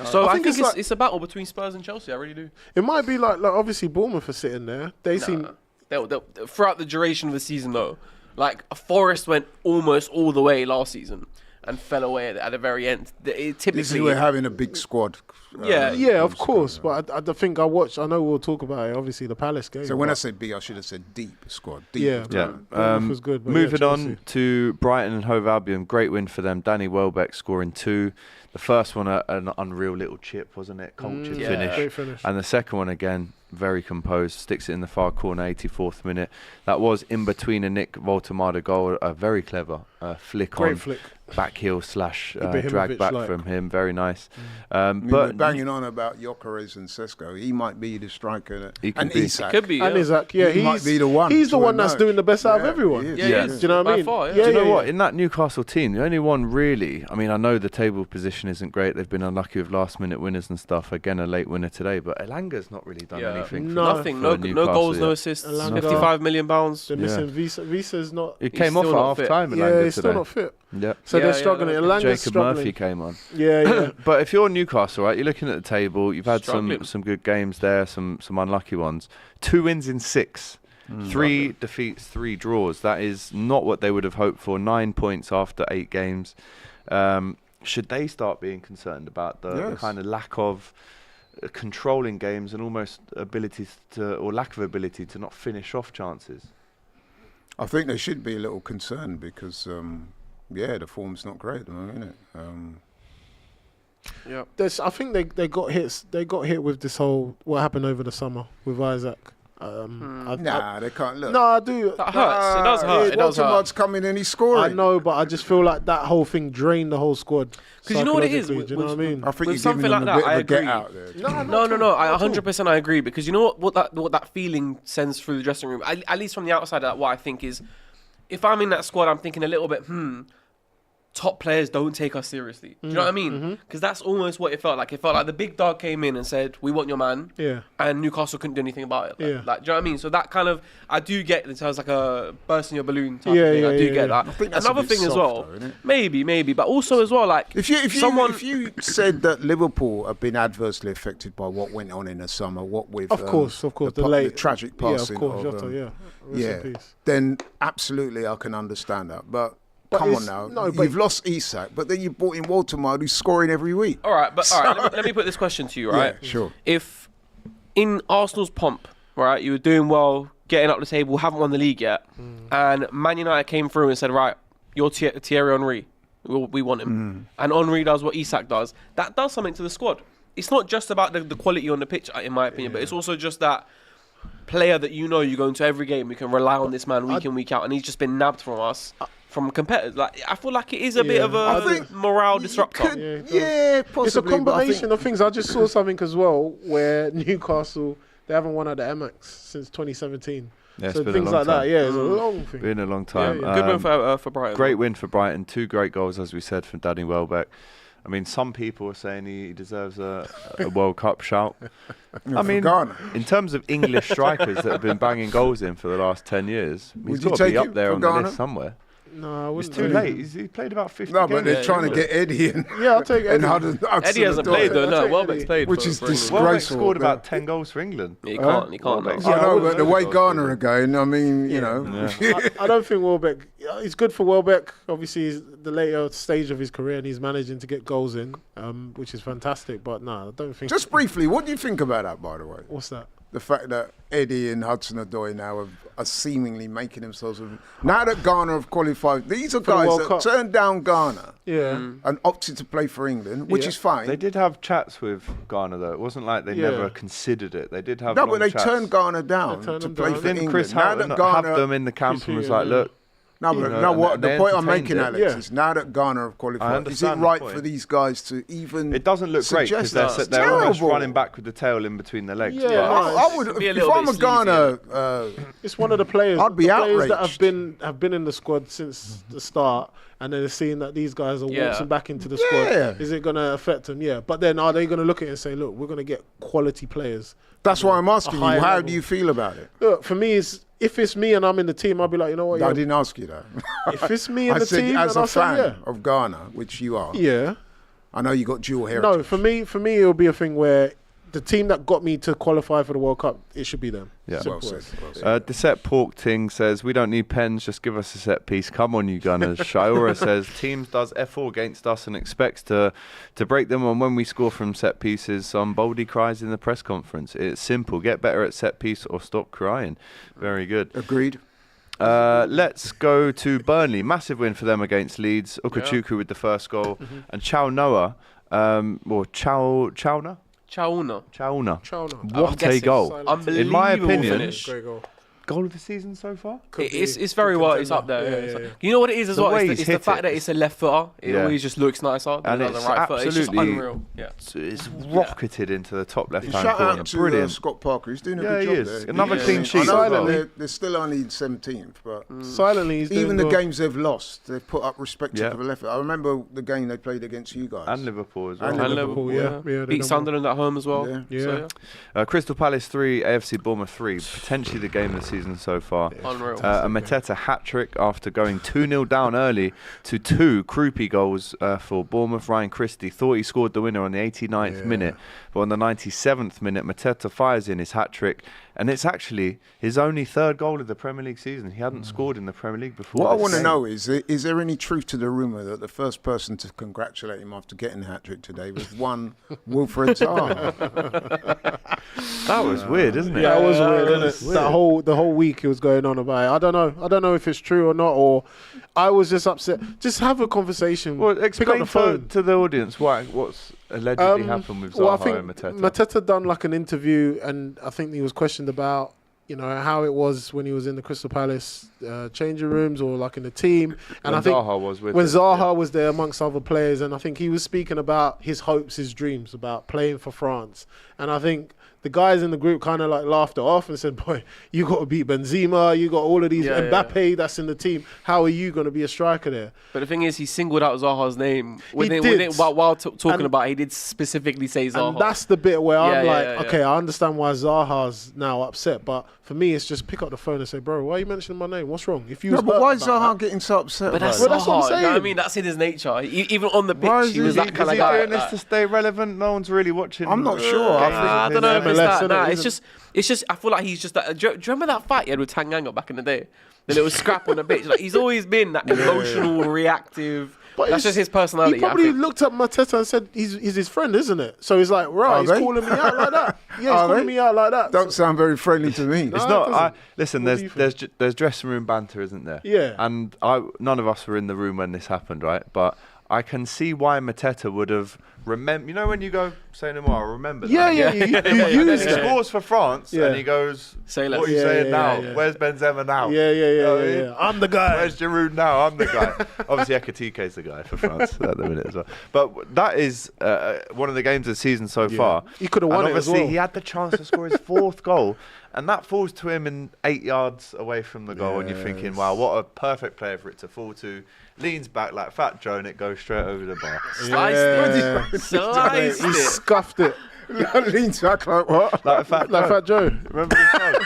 So I think it's a battle between Spurs and Chelsea. I really do. It might be like obviously Bournemouth are sitting there. They seem... They'll, throughout the duration of the season, though, like Forest went almost all the way last season and fell away at the very end. Typically, This is where having a big squad. Yeah, of course. But I think I know we'll talk about it, obviously, the Palace game. So when I but- said B, I should have said deep squad. Deep Yeah. of Yeah. talent. Bournemouth was good, but Moving yeah, on Chelsea. to Brighton and Hove Albion, great win for them. Danny Welbeck scoring 2. The first one, an unreal little chip, wasn't it? Cultured finish. Great finish. And the second one, again, very composed, sticks it in the far corner, 84th minute. That was in between a Nick Voltemada goal, a very clever flick Great on. flick. Back heel slash drag Ibrahimovic back like. from him, very nice. I mean, But we're banging on about Gyökeres and Sesko. He might be the striker. He could And be. Isak. could be. And Yeah. Isaac, yeah, He might be the one He's the to one that's emerge. doing the best out of Yeah, everyone. he is. Yeah, Yeah. he is. Do you know what By I mean? far, yeah. Do you know yeah. what? In that Newcastle team, the only one really, I mean, I know the table position isn't great. They've been unlucky with last-minute winners and stuff. Again, a late winner today, but Elanga's not really done anything. No. Nothing. for No Newcastle goals, no yet. assists. Elanga. £55 million. They're missing Visa. Visa's not. It He's came off still at not fit. half-time, Yeah, Elanga he's today. still not fit. Yeah. So Yeah, they're yeah, struggling. yeah. Elanga's Jacob struggling. Murphy came on. Yeah. But if you're Newcastle, right, you're looking at the table. You've had Struggling. some good games there, some unlucky ones. 2 wins in 6, 3 defeats, 3 draws. That is not what they would have hoped for. 9 points after 8 games. Should they start being concerned about the kind of lack of controlling games and almost abilities to, or lack of ability to not finish off chances? I think they should be a little concerned because, the form's not great at the moment, isn't it? I think they got hits. They got hit with this whole what happened over the summer with Isaac. Nah, they can't look. No, I do. That hurts. It does hurt. It does hurt. Watermud's coming in, he's scoring. I know, but I just feel like that whole thing drained the whole squad. Because you know what it is? psychologically, do you know what I mean? I think With you're something giving them like a that, bit I of a get agree. out there. No, I 100% I agree, because you know what that feeling sends through the dressing room, at least from the outside, what I think is, if I'm in that squad, I'm thinking a little bit, top players don't take us seriously. Do you know what I mean? Because that's almost what it felt like. It felt like the big dog came in and said, we want your man. Yeah. And Newcastle couldn't do anything about it. Like, Yeah. do you know what I mean? So that kind of, I do get, it sounds like a bursting your balloon type Yeah, of thing. yeah, I do yeah, get yeah. that. I think that's a Another bit thing as soft well, though, isn't it? maybe, but also as well, like, If you said that Liverpool have been adversely affected by what went on in the summer, what with Of course, the tragic passing, Yeah, of course. of, Rest in peace. then absolutely I can understand that. But But come on it's- now, no, but- you've lost Isak, but then you brought in Waltermard, who's scoring every week. all right, let me put this question to you, right? Yeah, sure. If in Arsenal's pomp, right, you were doing well, getting up the table, haven't won the league yet, and Man United came through and said, right, you're Thierry Henry, we want him, and Henry does what Isak does, that does something to the squad. It's not just about the quality on the pitch, in my opinion, but it's also just that player that you go into every game, we can rely on this man week in, week out, and he's just been nabbed from us. From competitors, like I feel like it is a bit of I a think morale disruptor. Possibly. It's a but I combination think- of things. I just saw something as well where Newcastle, they haven't won at the Amex since 2017. Yeah, it's So been a things long like that, time. yeah, it's a long thing. Been a long time. Yeah, Good win for Brighton. Great win for Brighton. 2 great goals, as we said, from Danny Welbeck. I mean, some people are saying he deserves a World Cup shout. I mean, Ghana. in terms of English strikers that have been banging goals in for the last 10 years, he's Would you got to take be up him there for on the Ghana? list somewhere. No, I It's wouldn't. too really. late. He played about 50 No, games. but they're trying to England. get Eddie in. Yeah, I'll take and Eddie. Eddie hasn't played though. I'll No, take Welbeck's Eddie. played, Which is for England. disgraceful. Welbeck scored but- about 10 goals for England. Yeah, you can't. You can't. Welbeck's- no. I know, but the way goals Ghana for are going, I mean, you know. I don't think Welbeck. It's good for Welbeck. Obviously, he's the later stage of his career, and he's managing to get goals in, which is fantastic. But no, I don't think. Just briefly, what do you think about that, by the way? What's that? The fact that Eddie and Hudson-Odoi now are seemingly making themselves... Now that Ghana have qualified, these are the guys World that Cup. turned down Ghana Yeah. and opted to play for England, which Yeah. is fine. They did have chats with Ghana, though. It wasn't like they Yeah. never considered it. They did have No, long but they chats. turned Ghana down They turned to them play down. for Didn't England. Chris Now Houghton that have Ghana... them in the camp and was Houghton, like, yeah. look, No, but You know, no, and what they the point I'm entertained making, it. Alex, Yeah. is now that Ghana have I qualified, is it understand the right point. for these guys to even it doesn't look great because suggest that? they're almost Terrible. running back with the tail in between their legs. Yeah, but- no, I would, be a if little I'm a bit Ghana, It's one of the players. I'd be the players that outraged. have been in the squad since the start, and then they're seeing that these guys are Yeah. waltzing back into the squad. Yeah. Is it going to affect them? Yeah. But then are they going to look at it and say, look, we're going to get quality players? that's why I'm asking you, higher how level. do you feel about it? Look, for me, if it's me and I'm in the team, I'll be like, you know what? I Yeah, didn't ask you that. if it's me in I the said team, as then a I'll say, fan yeah. of Ghana, which you are. Yeah. I know you got dual heritage. No, for me, it'll be a thing where the team that got me to qualify for the World Cup, it should be them. Yeah. Well Simple said. as. Well said. Deset Pork Ting says, we don't need pens, just give us a set piece. Come on, you Gunners. Shiora says, teams does F4 against us and expects to break them on when we score from set pieces. Some Baldy cries in the press conference. It's simple. Get better at set piece or stop crying. Very good. Agreed. Let's go to Burnley. Massive win for them against Leeds. Ukachuku with the first goal. And Chao Noah, or Chauna? Chauna. Chauna. China. What a guessing. goal. Silence. In my Unbelievable opinion, finish. Great goal. Goal of the season so far? It's very well. It's up there. Yeah, Yeah, yeah, it's up- yeah. You know what it is as The well? way It's he's the hit fact it. that it's a left footer. It Yeah. always just looks nicer than And the it's right foot. It's just absolutely- unreal. Yeah. It's rocketed into the top left-hand Shout corner. out to Brilliant. Scott Parker. He's doing a Yeah, good he job is. there. Another Yeah. clean I sheet. I as know well. they're still only 17th, but Silently, he's even doing the good. games they've lost, they've put up respect Yeah. to the left. I remember the game they played against you guys. And Liverpool as well. And And Liverpool, Liverpool, yeah. Yeah, they Beat done Sunderland at home as well. Yeah. Yeah. So, Crystal Palace 3, AFC Bournemouth 3. Potentially the game of the season so far. unreal. A Mateta hat-trick after going 2-0 down early to 2 Krupi goals for Bournemouth. Ryan Christie thought he scored the winner on the 89th minute, but on the 97th minute, Mateta fires in his hat-trick, and it's actually his only 3rd goal of the Premier League season. He hadn't scored in the Premier League before. What I this want to game. know is there any truth to the rumour that the first person to congratulate him after getting the hat-trick today was one Wilfred Zaha? That was weird, isn't it? Yeah, it was weird, That isn't it? The whole week it was going on about it. I don't know if it's true or not, or I was just upset. Just have a conversation. Well, Pick up explain the phone. to the audience what's allegedly happened with Zaha Well, I think and Mateta. Mateta done like an interview, and I think he was questioned about you know, how it was when he was in the Crystal Palace changing rooms or like in the team. And I think Zaha was with when him, Zaha was there amongst other players, and I think he was speaking about his hopes, his dreams about playing for France. And I think the guys in the group kind of like laughed it off and said, boy, you got to beat Benzema, you got all of these, Mbappe that's in the team. How are you going to be a striker there? But the thing is, he singled out Zaha's name did. while talking about it, he did specifically say Zaha. And that's the bit where I'm like, yeah. okay, I understand why Zaha's now upset, but for me, it's just pick up the phone and say, bro, why are you mentioning my name? What's wrong? If you was but hurt why about Zaha that- getting so upset? But that's about Well, that's so what I'm hard. You know saying. what I mean? That's in his nature. Even on the Why pitch, is he was he- that kind Is of he guy. doing this to stay relevant? No one's really watching. I'm not sure. I don't know if it's MLS, that. Nah, isn't it's just. I feel like he's just that. Do you remember that fight he had with Tanganga back in the day? The little scrap on the pitch. Like he's always been that emotional, reactive. But That's it's- just his personality. He probably I think. looked at Mateta and said, he's his friend, isn't it? So he's like, right, he's they? calling me out like that. Yeah, he's Are calling they? me out like that. Don't sound very friendly to me. No, It's it not. doesn't. Listen, What do you there's dressing room banter, isn't there? Yeah. And none of us were in the room when this happened, right? But I can see why Mateta would have remember. You know when you go say no more, I remember. Yeah, that. you And then use he it. scores for France, Yeah. and he goes, Say less. "What are you Yeah, saying yeah, now? yeah. Where's Benzema now? Yeah, You know what I mean? yeah. I'm the guy. Where's Giroud now? I'm the guy. Obviously, Ekatike's the guy for France at the minute as well. But that is one of the games of the season so far. He could have won And it as obviously, well. he had the chance to score his fourth goal, and that falls to him in 8 yards away from the goal. And you're thinking, wow, what a perfect player for it to fall to. Leans back like Fat Joe, and it goes straight over the bar. Sliced it. Sliced He it. scuffed it. Leans back like what? Like Fat Like Joe. Fat Joe. Remember the song?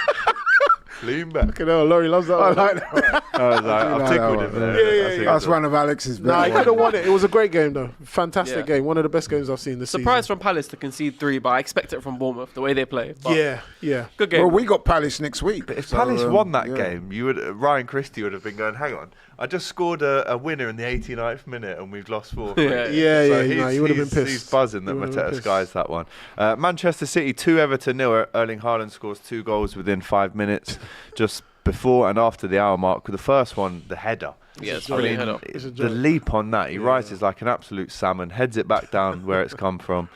Lean back. Fucking hell, Laurie loves that I one. like that. I was like, I've like tickled that him one. there. Yeah, I think That's it's one of Alex's best Nah, he ones. could have won it. It was a great game, though. Fantastic Yeah. game. One of the best games I've seen this Surprise from Palace to concede 3, but I expect it from Bournemouth the way they play. But season. Yeah. good game. Well, we got Palace next week. If so, Palace won that yeah. game, you would Ryan Christie would have been going, hang on, I just scored a winner in the 89th minute and we've lost 4-3. Yeah, he would have been He's pissed. buzzing that He would've been Mateta pissed. skies that one. Manchester City 2, Everton 0. Erling Haaland scores 2 goals within 5 minutes, just before and after the hour mark. The first one, the header. Yeah, it's I really mean, header. It's a the joke. leap on that, he rises like an absolute salmon, heads it back down where it's come from,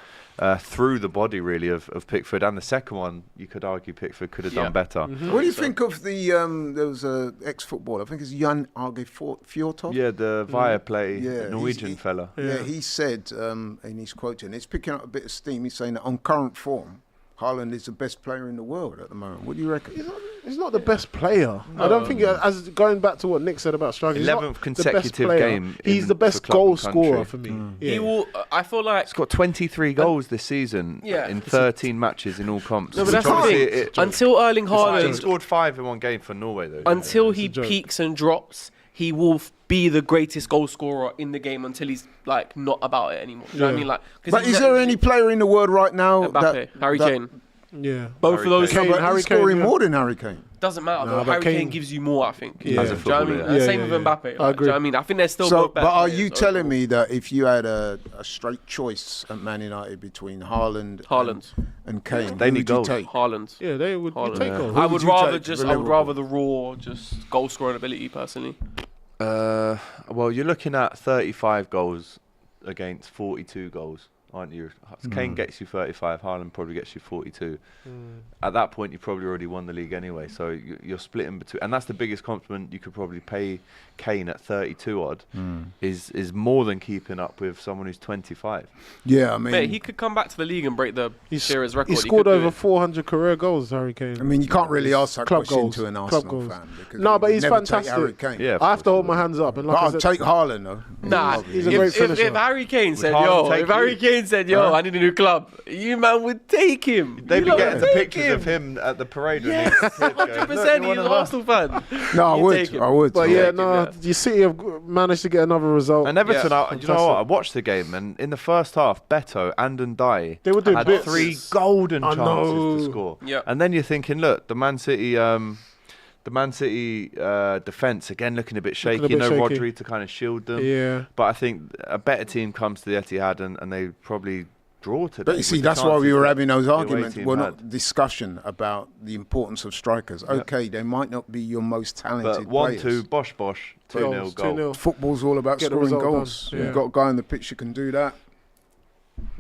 through the body really of Pickford. And the second one, you could argue Pickford could have done better. What do you think of the there was a ex-footballer, I think it's Jan Arge Fjortov? Yeah, the Viaplay Yeah, Norwegian he's- fella. Yeah, he said in his quote, and it's picking up a bit of steam, he's saying that on current form, Haaland is the best player in the world at the moment. What do you reckon? He's not the best player. I don't think, as going back to what Nick said about striking, he's not 11th the consecutive best player. game He's in- the for best club goal and country. scorer for me. Yeah. He will. I feel like. He's got 23 goals this season in 13 matches in all comps. No, but that's Which the obviously thing. it- Until Erling he Haaland, scored 5 in one game for Norway, though. until he It's a joke. peaks and drops, he will be the greatest goal scorer in the game until he's like not about it anymore. Do you know what I mean? Like, 'cause But he's is there any player in the world right now Mbappe, Harry Kane? Yeah. Both of those Kane. two. But Harry he's scoring Kane, yeah. more than Harry Kane. Doesn't matter No, though. but Harry Kane Kane gives you more, I think. Yeah. As a Do you know what I mean? footballer, And yeah. same Yeah, with yeah. Mbappe. Like, I do you agree. know what I mean? I think they're still So, both better but are players you overall. telling me that if you had a straight choice at Man United between Haaland and Kane, They who need would you goals. take? Haaland? Yeah, they would Haaland. take Yeah. goals. Who I would would you rather take just. for I would Liverpool? rather the raw, just goal scoring ability personally. Well, you're looking at 35 goals against 42 goals, aren't you? Kane gets you 35, Haaland probably gets you 42. At that point, you probably already won the league anyway, so you're splitting between, and that's the biggest compliment you could probably pay Kane at 32 odd, is more than keeping up with someone who's 25. Yeah, I mean, Mate, he could come back to the league and break the Shearer's record. He scored could do over it. 400 career goals, Harry Kane. I mean, you can't really ask that Club question goals. to an Club Arsenal goals. fan. Because No, you but would he's never take fantastic. Harry Kane. Yeah, I have to hold my hands up. And But like I I'll said, take Haaland though. Nah, He's a great finisher. if Harry Kane said, Haaland "Yo," take if Harry you? Kane said, "Yo, I need a new club," you man would take him. They'd You be lot getting would the take pictures of him at the parade. Yes, when he's 100%. He's an Arsenal fan. No, You take him. I would. But Yeah, yeah, give no, that. you City have managed to get another result. And Everton, Yeah, do you know what? I watched the game, and in the first half, Beto and Ndai They were doing had bits. 3 golden I chances know. to score. Yeah. And then you're thinking, look, the Man City defence again looking a bit shaky. Looking a bit shaky. Rodri to kind of shield them. Yeah. But I think a better team comes to the Etihad, and they probably draw today. But you see, with the that's why we chances were that having those the away arguments. team Well, had. not discussion about the importance of strikers. Okay, they might not be your most talented But 1-2, players. Bosh, 2-0 Goals, goal. 2-0. Football's all about Get the scoring result goals. done. Yeah. You've got a guy on the pitch who can do that.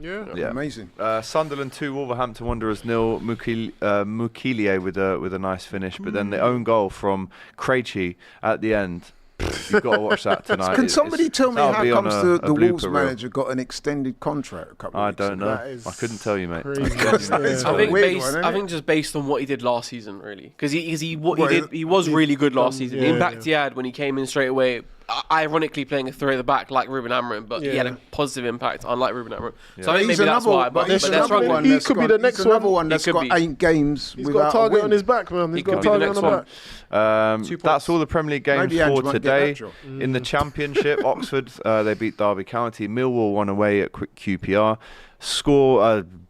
Yeah. Amazing. Sunderland 2, Wolverhampton Wanderers 0. Mukiele with a nice finish, but then the own goal from Krejci at the end. You've got to watch that tonight. Can somebody tell me how comes the Wolves blooper manager got an extended contract a couple I of weeks don't ago? know. I couldn't tell you, mate. I think just based on what he did last season, really, because he was really good last season. The impact he had when he came in straight away. Ironically, playing a three at the back like Ruben Amorim, but he had a positive impact, unlike Ruben Amorim. So I think maybe that's why. But they're struggling. One He could be the next another one. one that's got 8 games He's without got a target win. on his back, man. He's got a target on the back. That's all the Premier League games Maybe Ange for might get today. that job. In the Championship, Oxford they beat Derby County. Millwall won away at QPR.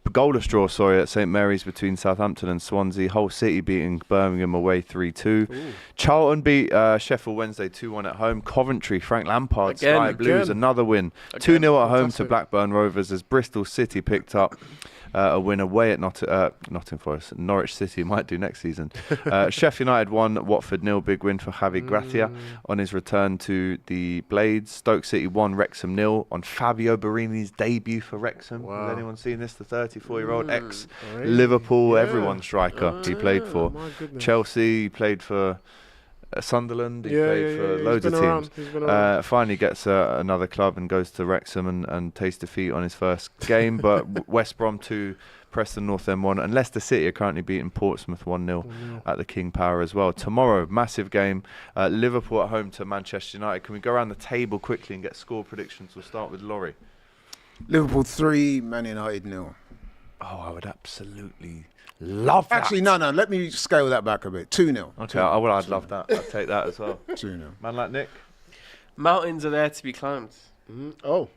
Goalless draw, at St Mary's between Southampton and Swansea. Hull City beating Birmingham away 3-2. Charlton beat Sheffield Wednesday 2-1 at home. Coventry, Frank Lampard, Sky Blues, another win. 2-0 at home to Blackburn Rovers as Bristol City picked up a win away at Nottingham Forest. Norwich City might do next season. Sheffield United 1, Watford 0. Big win for Javi Gracia on his return to the Blades. Stoke City 1, Wrexham 0 on Fabio Borini's debut for Wrexham. Has anyone seen this? The 34-year-old ex-Liverpool, everyone striker he played for. Chelsea, he played for Sunderland, he played for loads of teams. Finally gets another club and goes to Wrexham and tastes defeat on his first game. But West Brom 2, Preston North End 1, and Leicester City are currently beating Portsmouth 1-0 at the King Power as well. Tomorrow, massive game. Liverpool at home to Manchester United. Can we go around the table quickly and get score predictions? We'll start with Laurie. Liverpool 3, Man United 0. Oh, I would absolutely love that. Actually, no. Let me scale that back a bit. 2-0. Okay, I'd love that. I'd take that as well. 2-0. Man like Nick? Mountains are there to be climbed. Oh.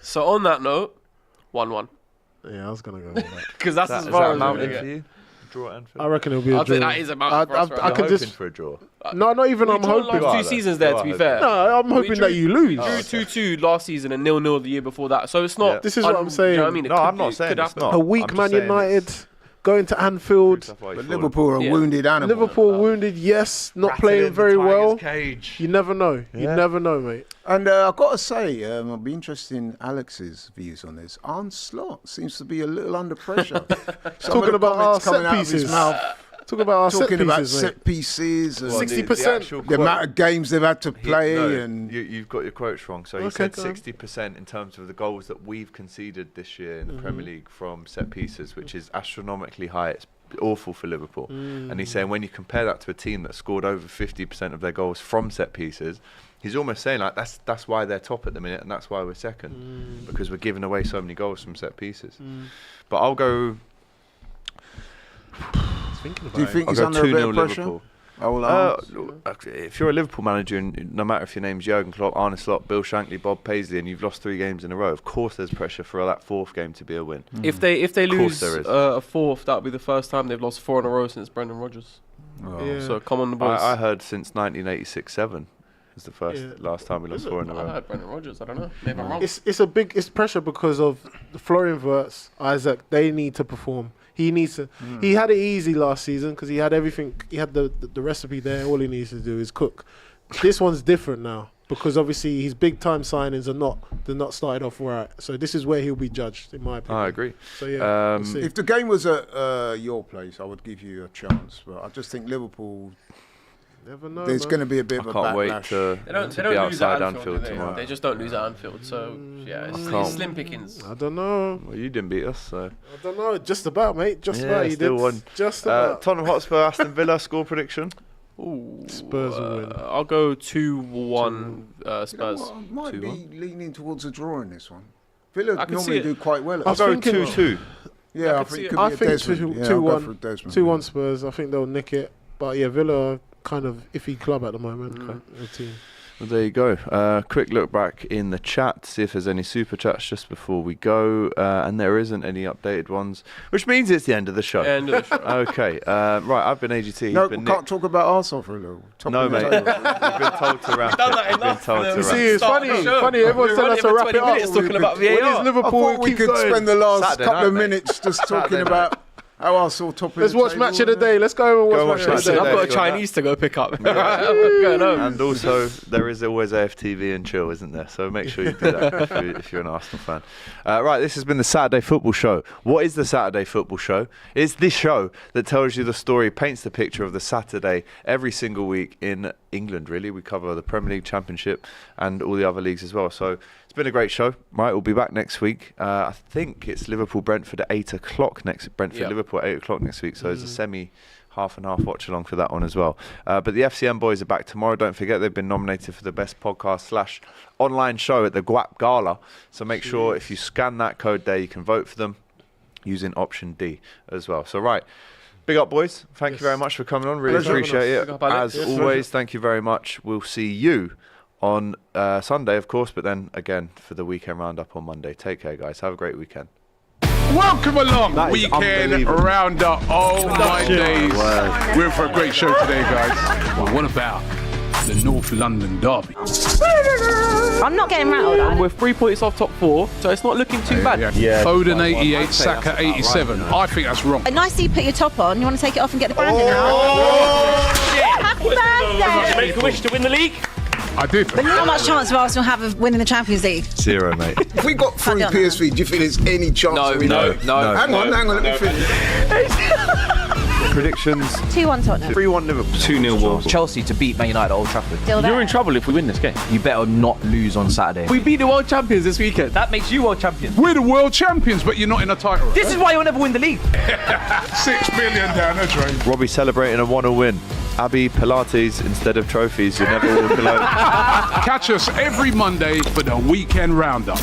So on that note, 1-1. Yeah, I was going to go with that. Because that's as Is far that a as mountain we're for gonna you? Draw at Anfield? I reckon it'll be a I'll draw. say that is a mountain for us right I now. could hoping just for a draw. No, not even. We I'm drew hoping. the last 2 seasons there, to be fair. No, I'm hoping that you lose. Drew 2-2 last season and 0-0 the year before that. So it's not. This is what I'm saying. You know what I mean? No, I'm not saying it's not. A weak I'm Man just saying United going to Anfield. But Liverpool are wounded animals. Liverpool wounded, yes, not playing very well. You never know. You never know, mate. And I've got to say, I'll be interested in Alex's views on this. Arne Slot seems to be a little under pressure. Talking about our set pieces. Talking about our set pieces. 60%. The amount of games they've had to play. You've got your quotes wrong. So he said 60% in terms of the goals that we've conceded this year in the Premier League from set pieces, which is astronomically high. It's awful for Liverpool. And he's saying when you compare that to a team that scored over 50% of their goals from set pieces, he's almost saying like that's why they're top at the minute and that's why we're second, because we're giving away so many goals from set pieces. But I'll go. Do you think he's under a bit of pressure? If you're a Liverpool manager, and no matter if your name's Jurgen Klopp, Arne Slot, Bill Shankly, Bob Paisley, and you've lost 3 games in a row, of course there's pressure for that 4th game to be a win. If they lose a 4th, that'll be the first time they've lost 4 in a row since Brendan Rodgers. So come on, the boys. I heard since 1986-7 is the last time we lost 4 in a row. I heard Brendan Rodgers. I don't know. Maybe I'm wrong. It's pressure because of the Florian Wirtz, Isaac. They need to perform. He needs to. He had it easy last season because he had everything. He had the recipe there. All he needs to do is cook. This one's different now because obviously his big time signings they're not started off right. So this is where he'll be judged, in my opinion. I agree. So yeah, if the game was at your place, I would give you a chance. But I just think Liverpool. Never know. There's going to be a bit of a backlash. I can't wait to be outside Anfield tomorrow. They just don't lose at Anfield. So yeah, it's slim pickings. I don't know. Well, you didn't beat us, so. I don't know. Just about, mate. Just about. You still did. won. Just about. Tottenham Hotspur, Aston Villa score prediction. Ooh, Spurs will win. I'll go 2-1 Spurs. You know what? I might 2-1. be leaning towards a draw in this one. Villa I can see normally it. do quite well. I'll go 2-2. Yeah, I can see think it. it could I be a think Desmond. 2-1. 2-1. 2-1 Spurs. I think they'll nick it. But yeah, Villa are kind of iffy club at the moment. The team. Well, there you go. Quick look back in the chat, see if there's any super chats just before we go. And there isn't any updated ones, which means it's the end of the show. Okay. Right, I've been AGT. No, we can't talk about Arsenal for a little. No, mate. We've been told to wrap it. You see, it's funny. Everyone's telling us to wrap it up. Talking about VAR. When is Liverpool? I thought we could spend the last couple of minutes just talking about How Arsenal top of Let's the watch table, match of the day. Let's go and watch match of the Listen, day. I've got a Go Chinese to go pick up. Yeah. Going home. And also, there is always AFTV and chill, isn't there? So make sure you do that if you're an Arsenal fan. Right, this has been the Saturday Football Show. What is the Saturday Football Show? It's this show that tells you the story, paints the picture of the Saturday every single week in England, really. We cover the Premier League, Championship, and all the other leagues as well. So it's been a great show. Right, we'll be back next week. I think it's Liverpool-Brentford at 8 o'clock next. Brentford-Liverpool at 8 o'clock next week. So it's a semi half and half watch along for that one as well. But the FCM boys are back tomorrow. Don't forget they've been nominated for the best podcast / online show at the GWAP Gala. So make sure if you scan that code there, you can vote for them using option D as well. So right. Big up, boys. Thank you very much for coming on. Really appreciate it. As always, thank you very much. We'll see you on Sunday, of course, but then again for the weekend roundup on Monday. Take care, guys. Have a great weekend. Welcome along, That is weekend unbelievable. roundup. Oh my days. We're in for a great show today, guys. Well, what about the North London derby? I'm not getting rattled. We're 3 points off top 4, so it's not looking too bad. Yeah. Foden 88, I'd say Saka that's about 87. right, I think that's wrong. Nice that you put your top on. You want to take it off and get the branding out? Happy birthday! Make a wish to win the league. I did. How much chance will Arsenal have of winning the Champions League? 0, mate. If we got through Can't do it. PSV, do you think there's any chance? No, that we no, do? no. Hang on, let me finish. Predictions 2-1 Tottenham. 3-1 Liverpool. 2-0 Wolves. Chelsea to beat Man United at Old Trafford. Still there. You're in trouble if we win this game. You better not lose on Saturday. We beat the world champions this weekend. That makes you world champion. We're the world champions, but you're not in a title. This is why you'll never win the league. 6 million down the drain. Robbie celebrating a 1-0 win. Abby, Pilates instead of trophies. You never walk alone. Catch us every Monday for the weekend roundup.